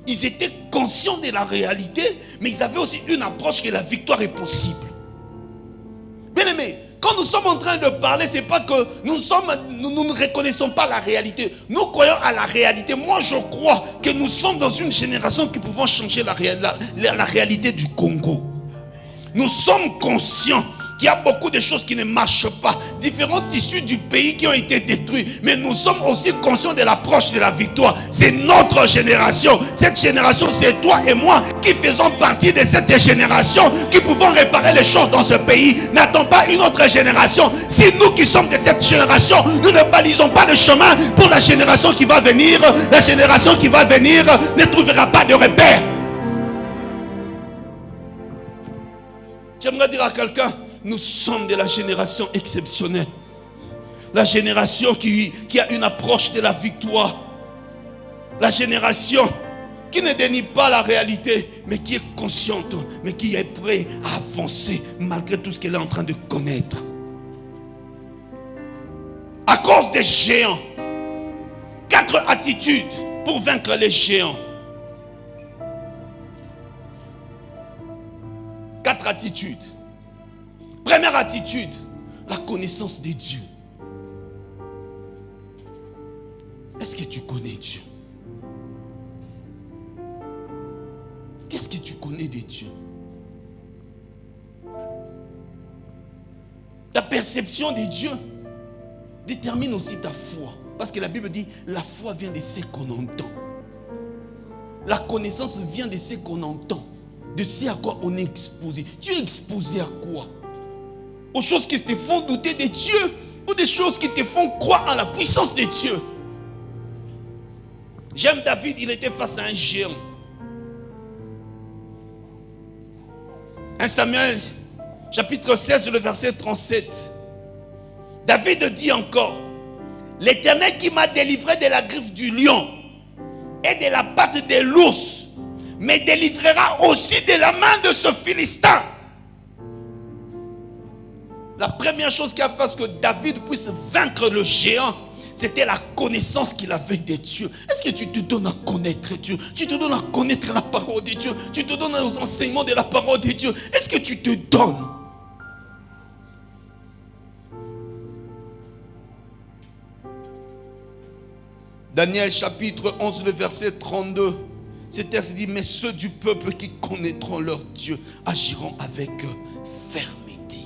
Ils étaient conscients de la réalité, mais ils avaient aussi une approche que la victoire est possible. Bien aimé, quand nous sommes en train de parler, c'est pas que nous ne reconnaissons pas la réalité. Nous croyons à la réalité. Moi, je crois que nous sommes dans une génération qui pouvons changer la réalité du Congo. Nous sommes conscients qu'il y a beaucoup de choses qui ne marchent pas. Différents tissus du pays qui ont été détruits. Mais nous sommes aussi conscients de l'approche de la victoire. C'est notre génération. Cette génération, c'est toi et moi qui faisons partie de cette génération, qui pouvons réparer les choses dans ce pays. N'attends pas une autre génération. Si nous qui sommes de cette génération, nous ne balisons pas le chemin pour la génération qui va venir, la génération qui va venir ne trouvera pas de repère. J'aimerais dire à quelqu'un, nous sommes de la génération exceptionnelle. La génération qui a une approche de la victoire. La génération qui ne dénie pas la réalité, mais qui est consciente, mais qui est prête à avancer malgré tout ce qu'elle est en train de connaître. À cause des géants, 4 attitudes pour vaincre les géants. 4 attitudes. Première attitude, la connaissance de Dieu. Est-ce que tu connais Dieu? Qu'est-ce que tu connais de Dieu? Ta perception de Dieu détermine aussi ta foi. Parce que la Bible dit, la foi vient de ce qu'on entend. La connaissance vient de ce qu'on entend. De ce à quoi on est exposé. Tu es exposé à quoi? Aux choses qui te font douter de Dieu, ou des choses qui te font croire en la puissance de Dieu. J'aime David, il était face à un géant. 1 Samuel, chapitre 16, le verset 37. David dit encore, l'Éternel qui m'a délivré de la griffe du lion et de la patte de l'ours, me délivrera aussi de la main de ce Philistin. La première chose qui a fait que David puisse vaincre le géant, C'était la connaissance qu'il avait de Dieu. Est-ce que tu te donnes à connaître Dieu? Tu te donnes à connaître la parole de Dieu? Tu te donnes aux enseignements de la parole de Dieu? Est-ce que tu te donnes? Daniel chapitre 11, le verset 32. Ce texte dit, mais ceux du peuple qui connaîtront leur Dieu agiront avec fermeté.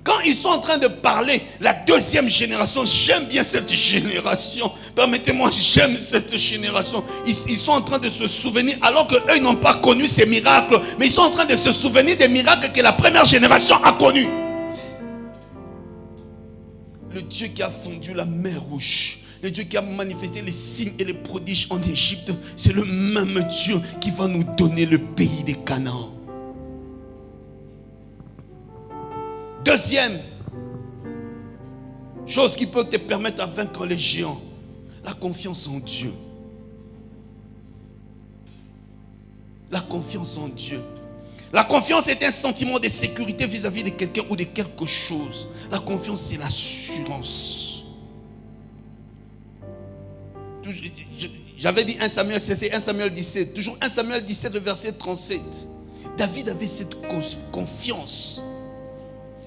Quand ils sont en train de parler, la deuxième génération, j'aime bien cette génération. Permettez-moi, j'aime cette génération. Ils sont en train de se souvenir, alors qu'eux n'ont pas connu ces miracles, mais ils sont en train de se souvenir des miracles que la première génération a connus. Le Dieu qui a fondu la mer Rouge, le Dieu qui a manifesté les signes et les prodiges en Égypte, c'est le même Dieu qui va nous donner le pays des Canaan. Deuxième chose qui peut te permettre de vaincre les géants, la confiance en Dieu. La confiance en Dieu. La confiance est un sentiment de sécurité vis-à-vis de quelqu'un ou de quelque chose. La confiance, c'est l'assurance. J'avais dit 1 Samuel 16, 1 Samuel 17. Toujours 1 Samuel 17, le verset 37. David avait cette confiance.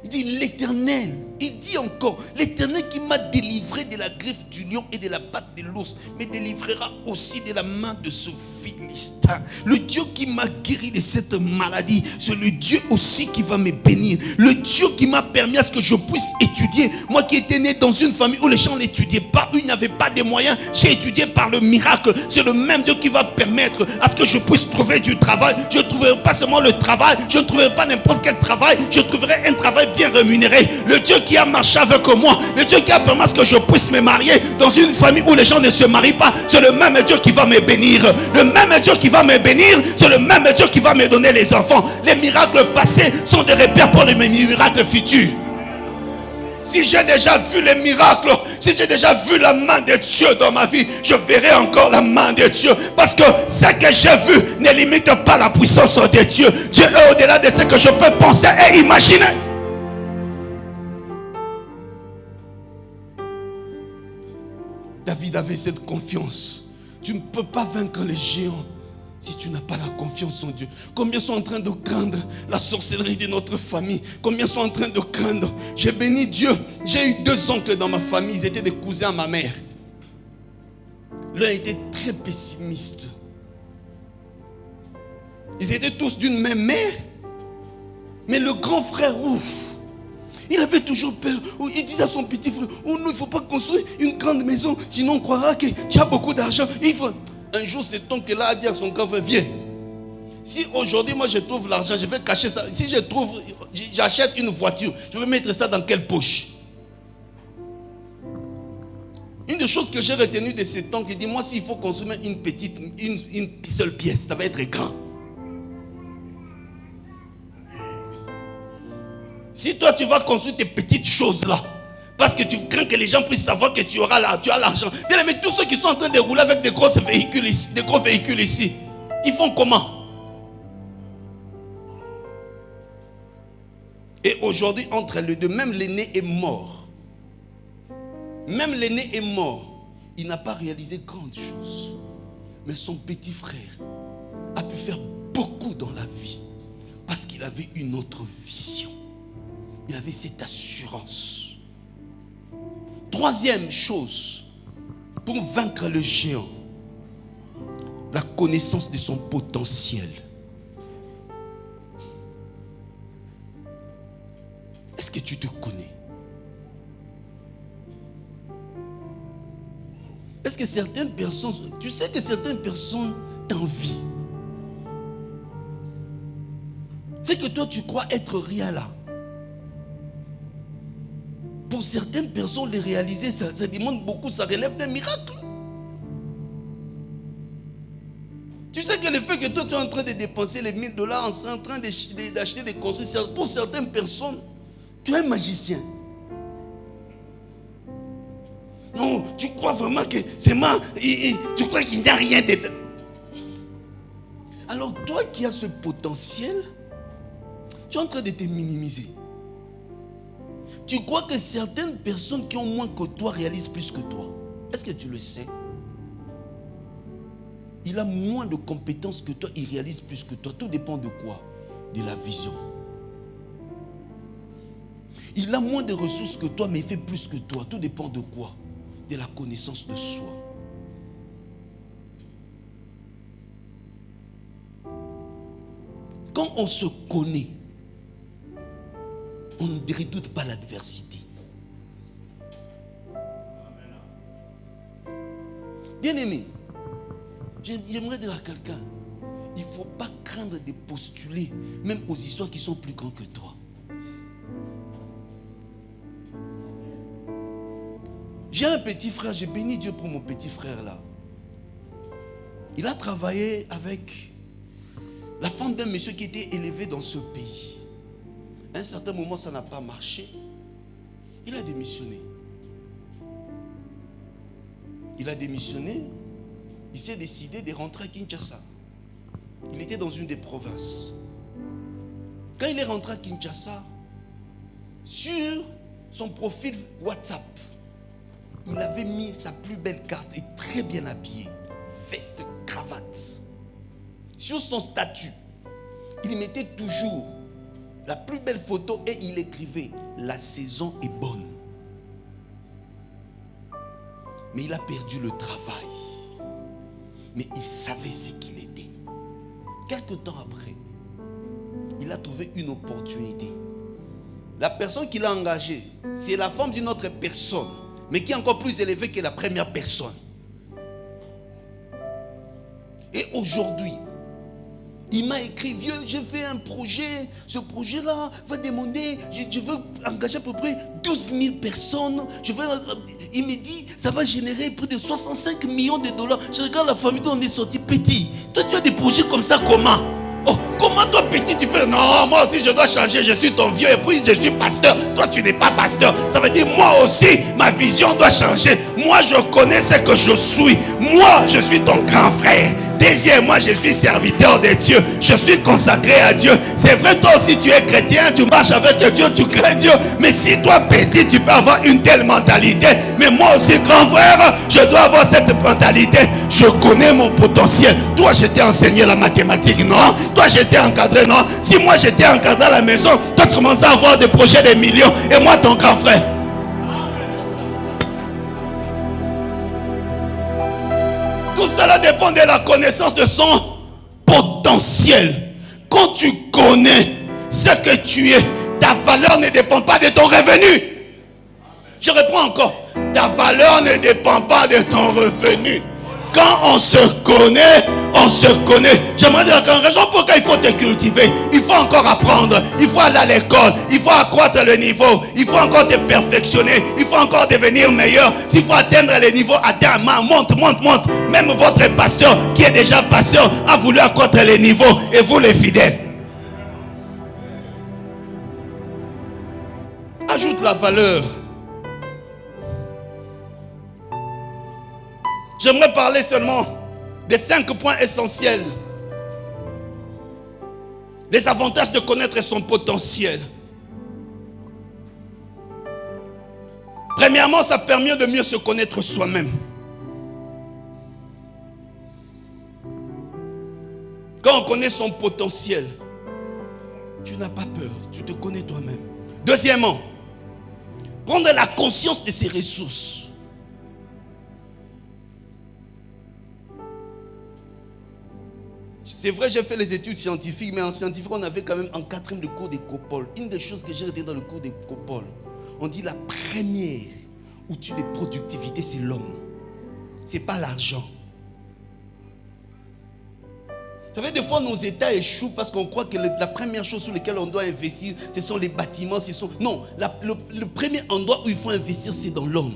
Il dit l'Éternel, il dit encore, l'Éternel qui m'a délivré de la griffe du lion et de la patte de l'ours, me délivrera aussi de la main de ce Philistin. Le Dieu qui m'a guéri de cette maladie, c'est le Dieu aussi qui va me bénir. Le Dieu qui m'a permis à ce que je puisse étudier. Moi qui étais né dans une famille où les gens n'étudiaient pas, où ils n'avaient pas de moyens, j'ai étudié par le miracle. C'est le même Dieu qui va permettre à ce que je puisse trouver du travail. Je ne trouverai pas seulement le travail, je ne trouverai pas n'importe quel travail, je trouverai un travail bien rémunéré. Le Dieu qui a marché avec moi, le Dieu qui a permis à ce que je puisse me marier dans une famille où les gens ne se marient pas, c'est le même Dieu qui va me bénir. Le même Dieu qui va me bénir, c'est le même Dieu qui va me donner les enfants. Les miracles passés sont des repères pour les miracles futurs. Si j'ai déjà vu les miracles, si j'ai déjà vu la main de Dieu dans ma vie, je verrai encore la main de Dieu. Parce que ce que j'ai vu ne limite pas la puissance de Dieu. Dieu est au-delà de ce que je peux penser et imaginer. David avait cette confiance. Tu ne peux pas vaincre les géants si tu n'as pas la confiance en Dieu. Combien sont en train de craindre la sorcellerie de notre famille? Combien sont en train de craindre? J'ai béni Dieu. J'ai eu 2 oncles dans ma famille. Ils étaient des cousins à ma mère. L'un était très pessimiste. Ils étaient tous d'une même mère. Mais le grand frère, ouf, il avait toujours peur. Il disait à son petit frère, oh non, il ne faut pas construire une grande maison, sinon on croira que tu as beaucoup d'argent. Un jour, cet oncle-là a dit à son grand frère, viens. Si aujourd'hui, moi, je trouve l'argent, je vais cacher ça. Si je trouve, j'achète une voiture, je vais mettre ça dans quelle poche? Une des choses que j'ai retenues de cet oncle, il dit, moi, s'il faut construire une seule pièce, ça va être grand. Si toi tu vas construire tes petites choses là, parce que tu crains que les gens puissent savoir que tu as l'argent. Bien, mais tous ceux qui sont en train de rouler avec des gros véhicules ici, ils font comment? Et aujourd'hui, entre les deux, même l'aîné est mort. Même l'aîné est mort. Il n'a pas réalisé grande chose. Mais son petit frère a pu faire beaucoup dans la vie parce qu'il avait une autre vision. Il avait cette assurance. Troisième chose, pour vaincre le géant, la connaissance de son potentiel. Est-ce que tu te connais? Est-ce que certaines personnes, tu sais que certaines personnes t'envient? C'est que toi tu crois être réel là. Pour certaines personnes, les réaliser, ça demande beaucoup, ça relève d'un miracle. Tu sais que le fait que toi, tu es en train de dépenser les $1000, en train d'acheter des constructions, pour certaines personnes, tu es un magicien. Non, tu crois vraiment que c'est moi, tu crois qu'il n'y a rien dedans. Alors toi qui as ce potentiel, tu es en train de te minimiser. Tu crois que certaines personnes qui ont moins que toi réalisent plus que toi? Est-ce que tu le sais? Il a moins de compétences que toi, il réalise plus que toi. Tout dépend de quoi? De la vision. Il a moins de ressources que toi, mais il fait plus que toi. Tout dépend de quoi? De la connaissance de soi. Quand on se connaît, on ne redoute pas l'adversité. Bien-aimé, j'aimerais dire à quelqu'un, il ne faut pas craindre de postuler, même aux histoires qui sont plus grandes que toi. J'ai un petit frère, j'ai béni Dieu pour mon petit frère là. Il a travaillé avec la femme d'un monsieur qui était élevé dans ce pays. À un certain moment, ça n'a pas marché. Il a démissionné. Il a démissionné. Il s'est décidé de rentrer à Kinshasa. Il était dans une des provinces. Quand il est rentré à Kinshasa, sur son profil WhatsApp, il avait mis sa plus belle carte et très bien habillé. Veste, cravate. Sur son statut, il mettait toujours la plus belle photo et il écrivait « La saison est bonne ». Mais il a perdu le travail. Mais il savait ce qu'il était. Quelque temps après, il a trouvé une opportunité. La personne qu'il a engagée, c'est la femme d'une autre personne, mais qui est encore plus élevée que la première personne. Et aujourd'hui, il m'a écrit, vieux, j'ai fait un projet. Ce projet-là va demander, je veux engager à peu près 12 000 personnes. Il me dit, ça va générer près de 65 millions de dollars. Je regarde la famille dont on est sorti petit. Toi, tu as des projets comme ça, comment? Oh, comment toi petit tu peux... Non, moi aussi je dois changer, je suis ton vieux et puis je suis pasteur. Toi tu n'es pas pasteur. Ça veut dire moi aussi, ma vision doit changer. Moi je connais ce que je suis. Moi je suis ton grand frère. Deuxième, moi je suis serviteur de Dieu. Je suis consacré à Dieu. C'est vrai, toi aussi tu es chrétien, tu marches avec Dieu, tu crains Dieu. Mais si toi petit tu peux avoir une telle mentalité, mais moi aussi grand frère, je dois avoir cette mentalité. Je connais mon potentiel. Toi je t'ai enseigné la mathématique, non? Toi j'étais encadré, non? Si moi j'étais encadré à la maison, toi tu commences à avoir des projets de millions. Et moi ton grand frère. Tout cela dépend de la connaissance de son potentiel. Quand tu connais ce que tu es, ta valeur ne dépend pas de ton revenu. Je reprends encore. Ta valeur ne dépend pas de ton revenu. Quand on se connaît, on se connaît. J'aimerais dire qu'en raison pour laquelle il faut te cultiver, il faut encore apprendre, il faut aller à l'école, il faut accroître le niveau, il faut encore te perfectionner, il faut encore devenir meilleur. S'il faut atteindre les niveaux, atteins, monte. Même votre pasteur qui est déjà pasteur a voulu accroître les niveaux et vous les fidèles. Ajoute la valeur. J'aimerais parler seulement des 5 points essentiels. Les avantages de connaître son potentiel. Premièrement, ça permet de mieux se connaître soi-même. Quand on connaît son potentiel, tu n'as pas peur, tu te connais toi-même. Deuxièmement, prendre la conscience de ses ressources. C'est vrai, j'ai fait les études scientifiques, mais en scientifique, on avait quand même en 4e de cours d'écopole. Une des choses que j'ai retenues dans le cours d'écopole, on dit la première outil de productivité, c'est l'homme. Ce n'est pas l'argent. Vous savez, des fois, nos États échouent parce qu'on croit que la première chose sur laquelle on doit investir, ce sont les bâtiments. Non, le premier endroit où il faut investir, c'est dans l'homme.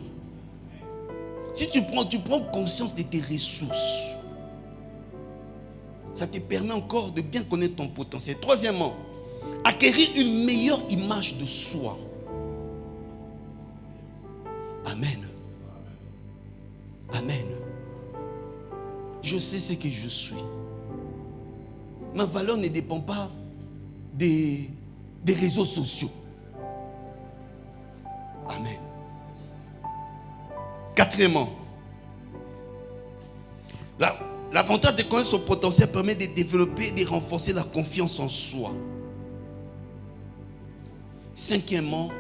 Si tu prends conscience de tes ressources, ça te permet encore de bien connaître ton potentiel. Troisièmement, acquérir une meilleure image de soi. Amen. Amen. Je sais ce que je suis. Ma valeur ne dépend pas des réseaux sociaux. Quatrièmement, l'avantage de connaître son potentiel permet de développer et de renforcer la confiance en soi. Cinquièmement,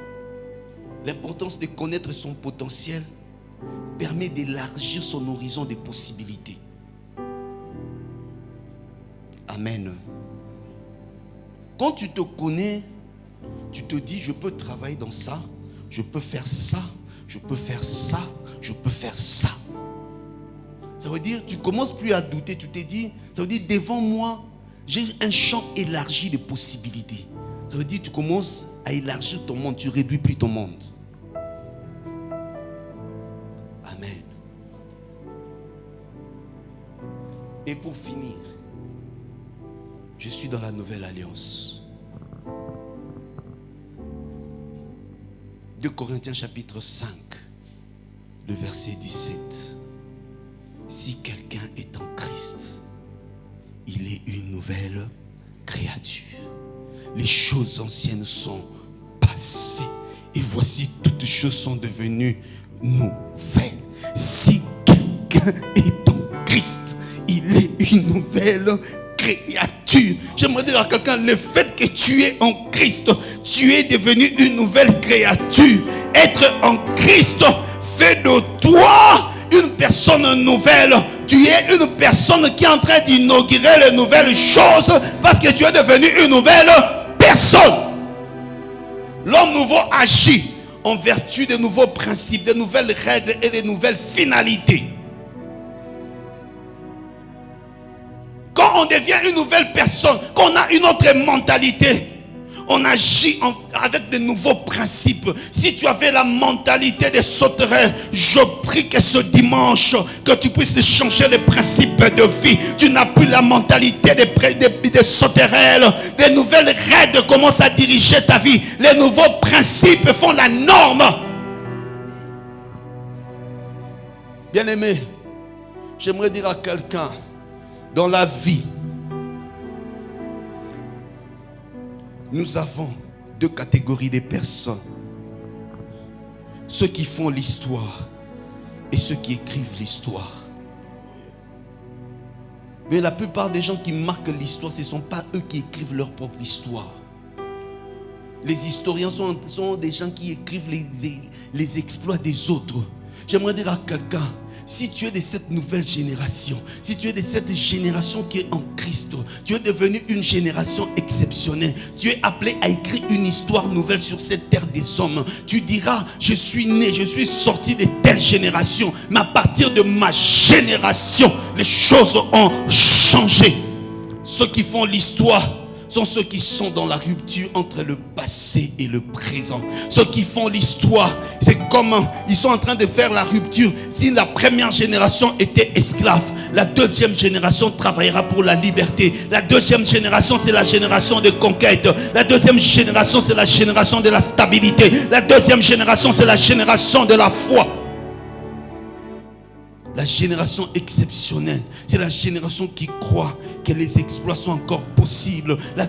l'importance de connaître son potentiel permet d'élargir son horizon de possibilités. Amen. Quand tu te connais, tu te dis, je peux travailler dans ça, je peux faire ça, je peux faire ça, je peux faire ça. Ça veut dire, tu ne commences plus à douter, tu te dis, ça veut dire, devant moi, j'ai un champ élargi de possibilités. Ça veut dire, tu commences à élargir ton monde, tu ne réduis plus ton monde. Amen. Et pour finir, je suis dans la nouvelle alliance. 2 Corinthiens chapitre 5, le verset 17. Si quelqu'un est en Christ, il est une nouvelle créature. Les choses anciennes sont passées et voici toutes choses sont devenues nouvelles. Si quelqu'un est en Christ, il est une nouvelle créature. J'aimerais dire à quelqu'un, le fait que tu es en Christ, tu es devenu une nouvelle créature. Être en Christ fait de toi une personne nouvelle. Tu es une personne qui est en train d'inaugurer les nouvelles choses parce que tu es devenu une nouvelle personne. L'homme nouveau agit en vertu de nouveaux principes, de nouvelles règles et de nouvelles finalités. Quand on devient une nouvelle personne, quand on a une autre mentalité, on agit avec de nouveaux principes. Si tu avais la mentalité des sauterelles, je prie que ce dimanche, que tu puisses changer les principes de vie. Tu n'as plus la mentalité des sauterelles. Des nouvelles règles commencent à diriger ta vie. Les nouveaux principes font la norme. Bien-aimé, j'aimerais dire à quelqu'un, dans la vie, nous avons deux catégories de personnes. Ceux qui font l'histoire et ceux qui écrivent l'histoire. Mais la plupart des gens qui marquent l'histoire, ce ne sont pas eux qui écrivent leur propre histoire. Les historiens sont des gens qui écrivent les exploits des autres. J'aimerais dire à quelqu'un, si tu es de cette nouvelle génération, si tu es de cette génération qui est en Christ, tu es devenu une génération exceptionnelle. Tu es appelé à écrire une histoire nouvelle sur cette terre des hommes. Tu diras, je suis né, je suis sorti de telle génération, mais à partir de ma génération, les choses ont changé. Ceux qui font l'histoire sont ceux qui sont dans la rupture entre le passé et le présent. Ceux qui font l'histoire, c'est comment ils sont en train de faire la rupture. Si la première génération était esclave, la deuxième génération travaillera pour la liberté. La deuxième génération, c'est la génération de conquête. La deuxième génération, c'est la génération de la stabilité. La deuxième génération, c'est la génération de la foi. La génération exceptionnelle, c'est la génération qui croit que les exploits sont encore possibles. La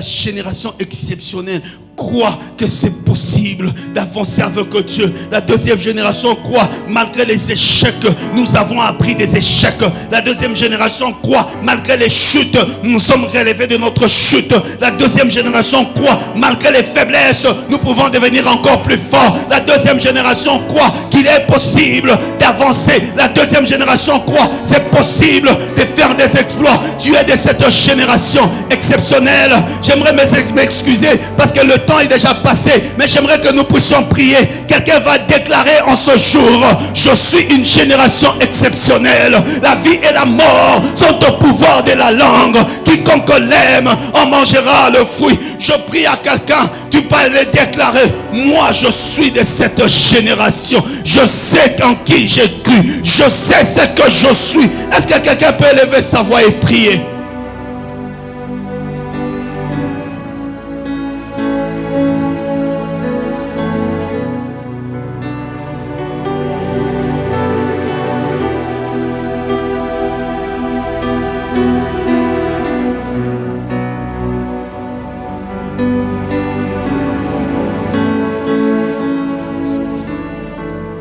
génération exceptionnelle croit que c'est possible d'avancer avec Dieu. La deuxième génération croit, malgré les échecs, nous avons appris des échecs. La deuxième génération croit, malgré les chutes, nous sommes relevés de notre chute. La deuxième génération croit, malgré les faiblesses, nous pouvons devenir encore plus forts. La deuxième génération croit qu'il est possible d'avancer. La deuxième génération croit c'est possible de faire des exploits. Tu es de cette génération exceptionnelle. J'aimerais m'excuser parce que le temps est déjà passé, mais j'aimerais que nous puissions prier. Quelqu'un va déclarer en ce jour, je suis une génération exceptionnelle. La vie et la mort sont au pouvoir de la langue. Quiconque l'aime en mangera le fruit. Je prie à quelqu'un, tu peux le déclarer, moi je suis de cette génération. Je sais en qui j'ai cru. Je sais ce que je suis. Est-ce que quelqu'un peut élever sa voix et prier?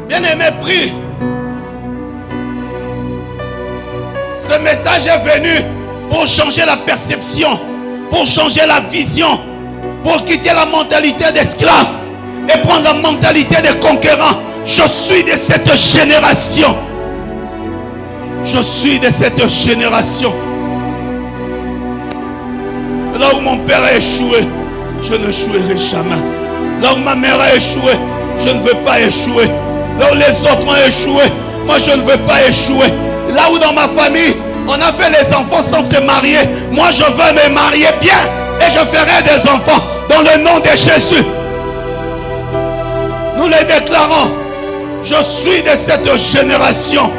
Bien-aimé, prie. Ce message est venu pour changer la perception, pour changer la vision, pour quitter la mentalité d'esclave et prendre la mentalité de conquérant. Je suis de cette génération. Je suis de cette génération. Là où mon père a échoué, je n'échouerai jamais. Là où ma mère a échoué, je ne veux pas échouer. Là où les autres ont échoué, moi je ne veux pas échouer. Là où dans ma famille, on a fait les enfants sans se marier, moi je veux me marier bien et je ferai des enfants dans le nom de Jésus. Nous les déclarons. Je suis de cette génération.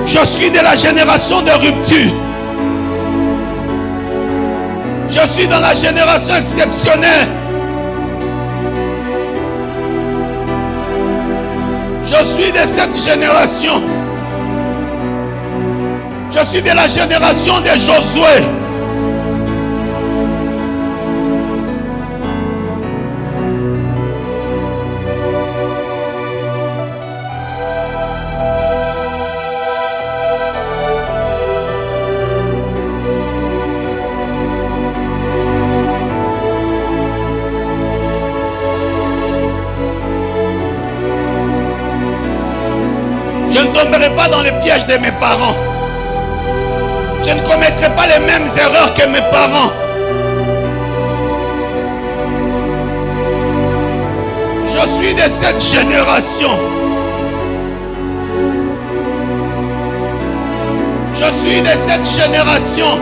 Je suis de la génération de rupture. Je suis dans la génération exceptionnelle. Je suis de cette génération. Je suis de la génération de Josué. Je ne tomberai pas dans les pièges de mes parents. Je ne commettrai pas les mêmes erreurs que mes parents. Je suis de cette génération. Je suis de cette génération.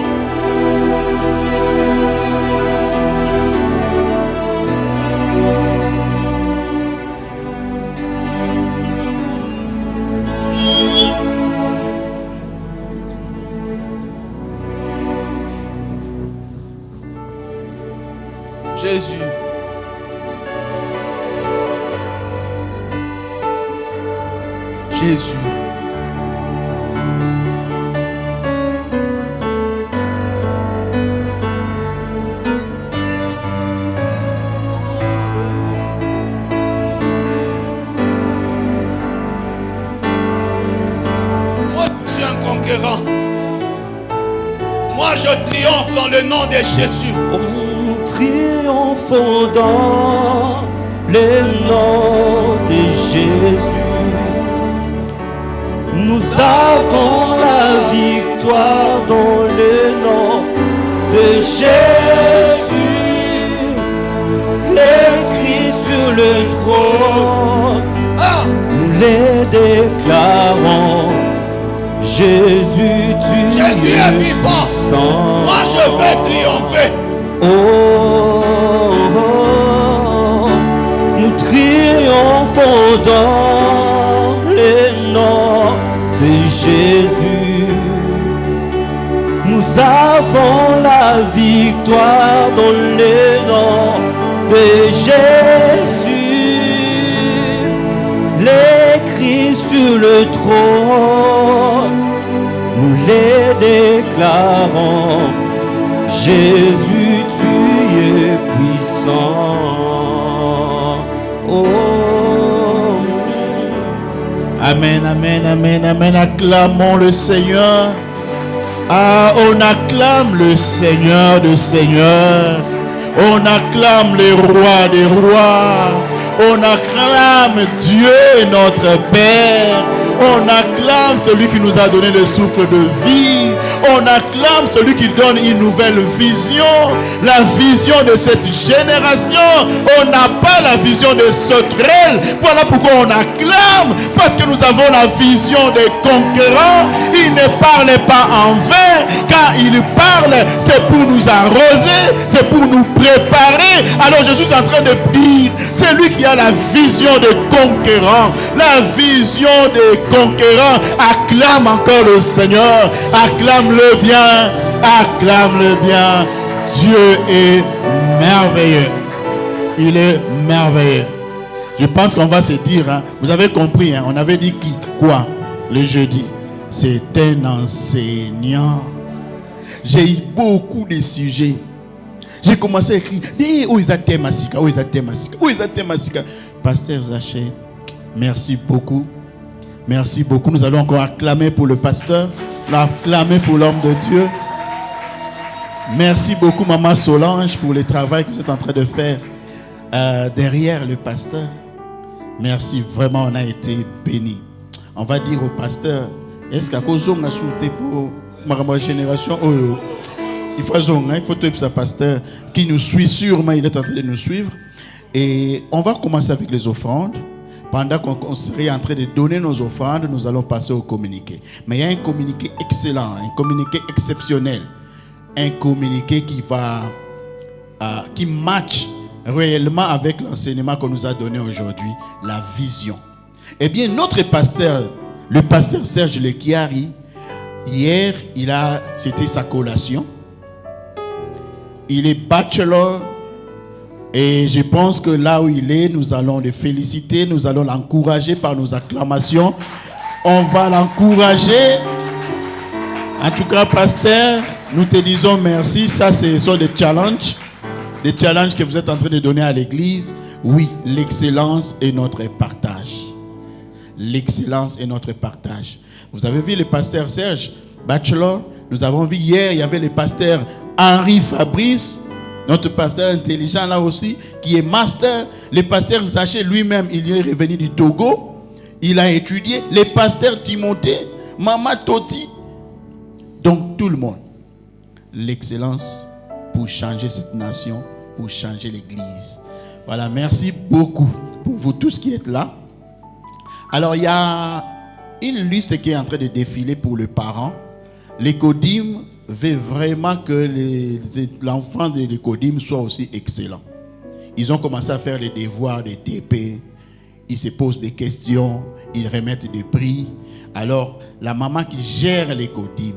Jésus. Jésus. Moi, je suis un conquérant. Moi, je triomphe dans le nom de Jésus. Triomphons dans le nom de Jésus. Nous avons la victoire dans le nom de Jésus. Les cris sur le trône, nous les déclarons. Jésus, tu Jésus est vivant. Moi, je vais triompher. Nous triomphons dans le nom de Jésus. Nous avons la victoire dans le nom de Jésus. Les cris sur le trône, nous les déclarons. Jésus, tu es puissant. Oh. Amen, amen, amen, amen. Acclamons le Seigneur. Ah, on acclame le Seigneur de Seigneurs. On acclame le roi des rois. On acclame Dieu notre Père. On acclame celui qui nous a donné le souffle de vie. On acclame celui qui donne une nouvelle vision. La vision de cette génération. On n'a pas la vision de sauterelles. Voilà pourquoi on acclame. Parce que nous avons la vision des conquérants. Il ne parle pas en vain. Quand il parle, c'est pour nous arroser. C'est pour nous préparer. Alors je suis en train de dire, c'est lui qui a la vision des conquérants. La vision des conquérants. Acclame encore le Seigneur. Acclame-le bien. Acclame-le bien. Dieu est merveilleux. Il est merveilleux. Je pense qu'on va se dire, hein, vous avez compris, hein, on avait dit quoi le jeudi? C'est un enseignant. J'ai eu beaucoup de sujets. J'ai commencé à écrire. Où est Masika? Où est Masika? Où est Masika? Pasteur Zaché, merci beaucoup. Merci beaucoup. Nous allons encore acclamer pour le pasteur, acclamer pour l'homme de Dieu. Merci beaucoup, Maman Solange, pour le travail que vous êtes en train de faire derrière le pasteur. Merci, vraiment, on a été bénis. On va dire au pasteur, est-ce qu'à cause on a sauté pour ma génération? Il faut tout ce pasteur qui nous suit sûrement, il est en train de nous suivre. Et on va commencer avec les offrandes. Pendant qu'on serait en train de donner nos offrandes, nous allons passer au communiqué. Mais il y a un communiqué excellent, un communiqué exceptionnel. Un communiqué qui match réellement avec l'enseignement qu'on nous a donné aujourd'hui, la vision. Eh bien, notre pasteur, le pasteur Serge Lekiari, hier, c'était sa collation. Il est bachelor et je pense que là où il est, nous allons le féliciter, nous allons l'encourager par nos acclamations. On va l'encourager. En tout cas, pasteur, nous te disons merci. Ça, ce sont des challenges que vous êtes en train de donner à l'église. Oui, l'excellence est notre partage. L'excellence est notre partage. Vous avez vu le pasteur Serge, bachelor. Nous avons vu hier, il y avait le pasteur Henri Fabrice, notre pasteur intelligent là aussi, qui est master. Le pasteur Zaché lui-même, il est revenu du Togo. Il a étudié. Le pasteur Timothée, Maman Toti. Donc tout le monde. L'excellence pour changer cette nation, pour changer l'église. Voilà, merci beaucoup pour vous tous qui êtes là. Alors, il y a une liste qui est en train de défiler pour les parents. L'Écodim veut vraiment que l'enfant de l'Écodim soit aussi excellent. Ils ont commencé à faire les devoirs des TP. Ils se posent des questions. Ils remettent des prix. Alors, la maman qui gère l'Écodim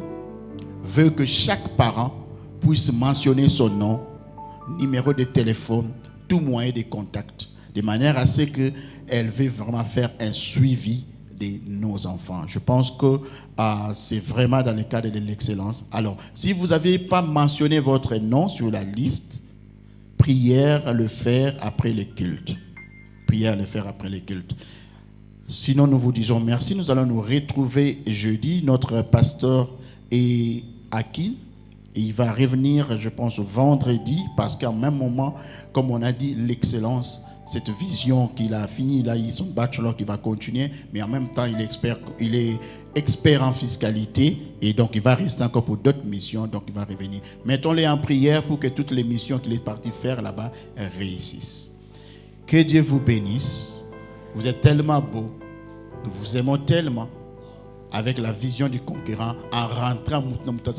veut que chaque parent puisse mentionner son nom, numéro de téléphone, tout moyen de contact, de manière à ce qu'elle veut vraiment faire un suivi de nos enfants. Je pense que c'est vraiment dans le cadre de l'excellence. Alors, si vous n'avez pas mentionné votre nom sur la liste, prière à le faire après le culte. Prière à le faire après le culte. Sinon, nous vous disons merci. Nous allons nous retrouver jeudi. Notre pasteur est acquis. Il va revenir, je pense, vendredi, parce qu'en même moment, comme on a dit, l'excellence, cette vision qu'il a fini, là, il est son bachelor qui va continuer, mais en même temps, il est expert en fiscalité, et donc il va rester encore pour d'autres missions, donc il va revenir. Mettons-les en prière pour que toutes les missions qu'il est parti faire là-bas réussissent. Que Dieu vous bénisse. Vous êtes tellement beaux. Nous vous aimons tellement. Avec la vision du conquérant, en rentrant,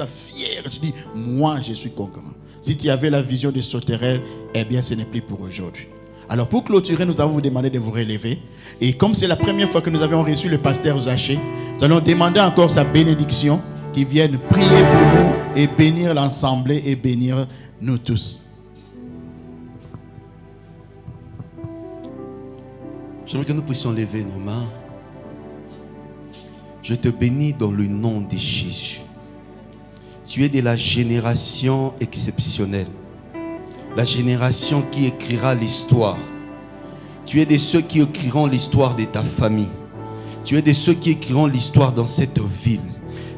fier, tu dis, moi je suis conquérant. Si tu avais la vision de Sauterelle, eh bien ce n'est plus pour aujourd'hui. Alors pour clôturer, nous allons vous demander de vous relever. Et comme c'est la première fois que nous avions reçu le pasteur Zaché, nous allons demander encore sa bénédiction, qu'il vienne prier pour nous et bénir l'assemblée et bénir nous tous. J'aimerais que nous puissions lever nos mains. Je te bénis dans le nom de Jésus. Tu es de la génération exceptionnelle. La génération qui écrira l'histoire. Tu es de ceux qui écriront l'histoire de ta famille. Tu es de ceux qui écriront l'histoire dans cette ville.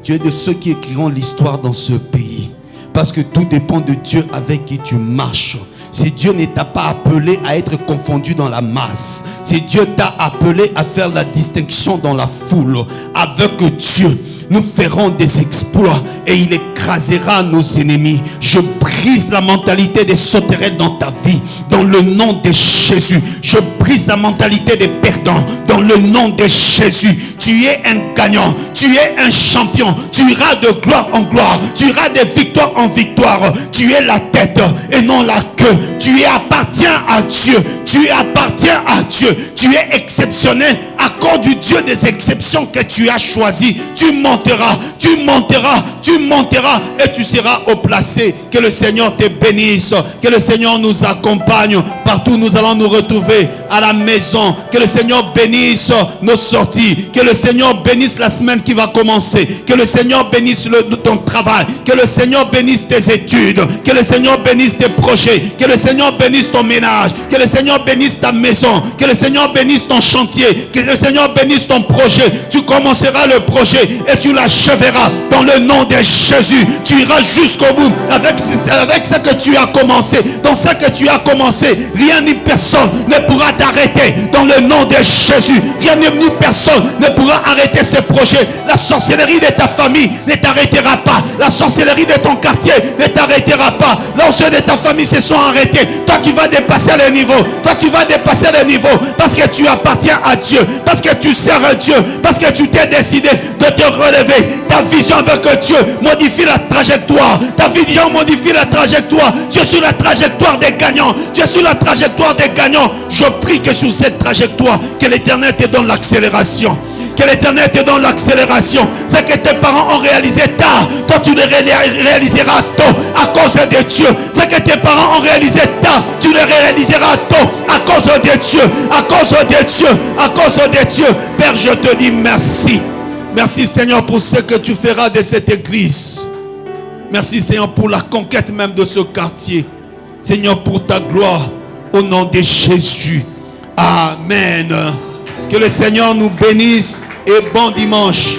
Tu es de ceux qui écriront l'histoire dans ce pays. Parce que tout dépend de Dieu avec qui tu marches. Si Dieu ne t'a pas appelé à être confondu dans la masse, si Dieu t'a appelé à faire la distinction dans la foule, avec Dieu, nous ferons des exploits et il écrasera nos ennemis. Je brise la mentalité des sauterelles dans ta vie, dans le nom de Jésus. Je brise la mentalité des perdants, dans le nom de Jésus. Tu es un gagnant, tu es un champion. Tu iras de gloire en gloire, tu iras de victoire en victoire. Tu es la tête et non la queue. Tu appartiens à Dieu, tu appartiens à Dieu. Tu es exceptionnel à cause du Dieu des exceptions que tu as choisi. Tu monteras, tu monteras, tu monteras et tu seras au placé. Que le Seigneur te bénisse, que le Seigneur nous accompagne partout où nous allons nous retrouver, à la maison. Que le Seigneur bénisse nos sorties, que le Seigneur bénisse la semaine qui va commencer, que le Seigneur bénisse ton travail, que le Seigneur bénisse tes études, que le Seigneur bénisse tes projets, que le Seigneur bénisse ton ménage, que le Seigneur bénisse ta maison, que le Seigneur bénisse ton chantier, que le Seigneur bénisse ton projet. Tu commenceras le projet et tu l'achèveras dans le nom de Jésus. Tu iras jusqu'au bout avec ce que tu as commencé. Dans ce que tu as commencé, rien ni personne ne pourra t'arrêter dans le nom de Jésus. Rien ni personne ne pourra arrêter ce projet. La sorcellerie de ta famille ne t'arrêtera pas. La sorcellerie de ton quartier ne t'arrêtera pas. Là où ceux de ta famille se sont arrêtés, toi tu vas dépasser le niveau. Toi tu vas dépasser le niveau parce que tu appartiens à Dieu, parce que tu sers à Dieu, parce que tu t'es décidé de te relever. Ta vision avec Dieu modifie la trajectoire. Ta vision modifie la trajectoire. Tu es sur la trajectoire des gagnants. Tu es sur la trajectoire des gagnants. Je prie que sur cette trajectoire, que l'Éternel te donne l'accélération. Que l'Éternel te donne l'accélération. Ce que tes parents ont réalisé tard, toi tu le réaliseras tôt à cause de Dieu. Ce que tes parents ont réalisé tard, tu le réaliseras tôt à cause de Dieu. À cause de Dieu. À cause de Dieu. Père, je te dis merci. Merci Seigneur pour ce que tu feras de cette église. Merci Seigneur pour la conquête même de ce quartier. Seigneur, pour ta gloire, au nom de Jésus. Amen. Que le Seigneur nous bénisse et bon dimanche.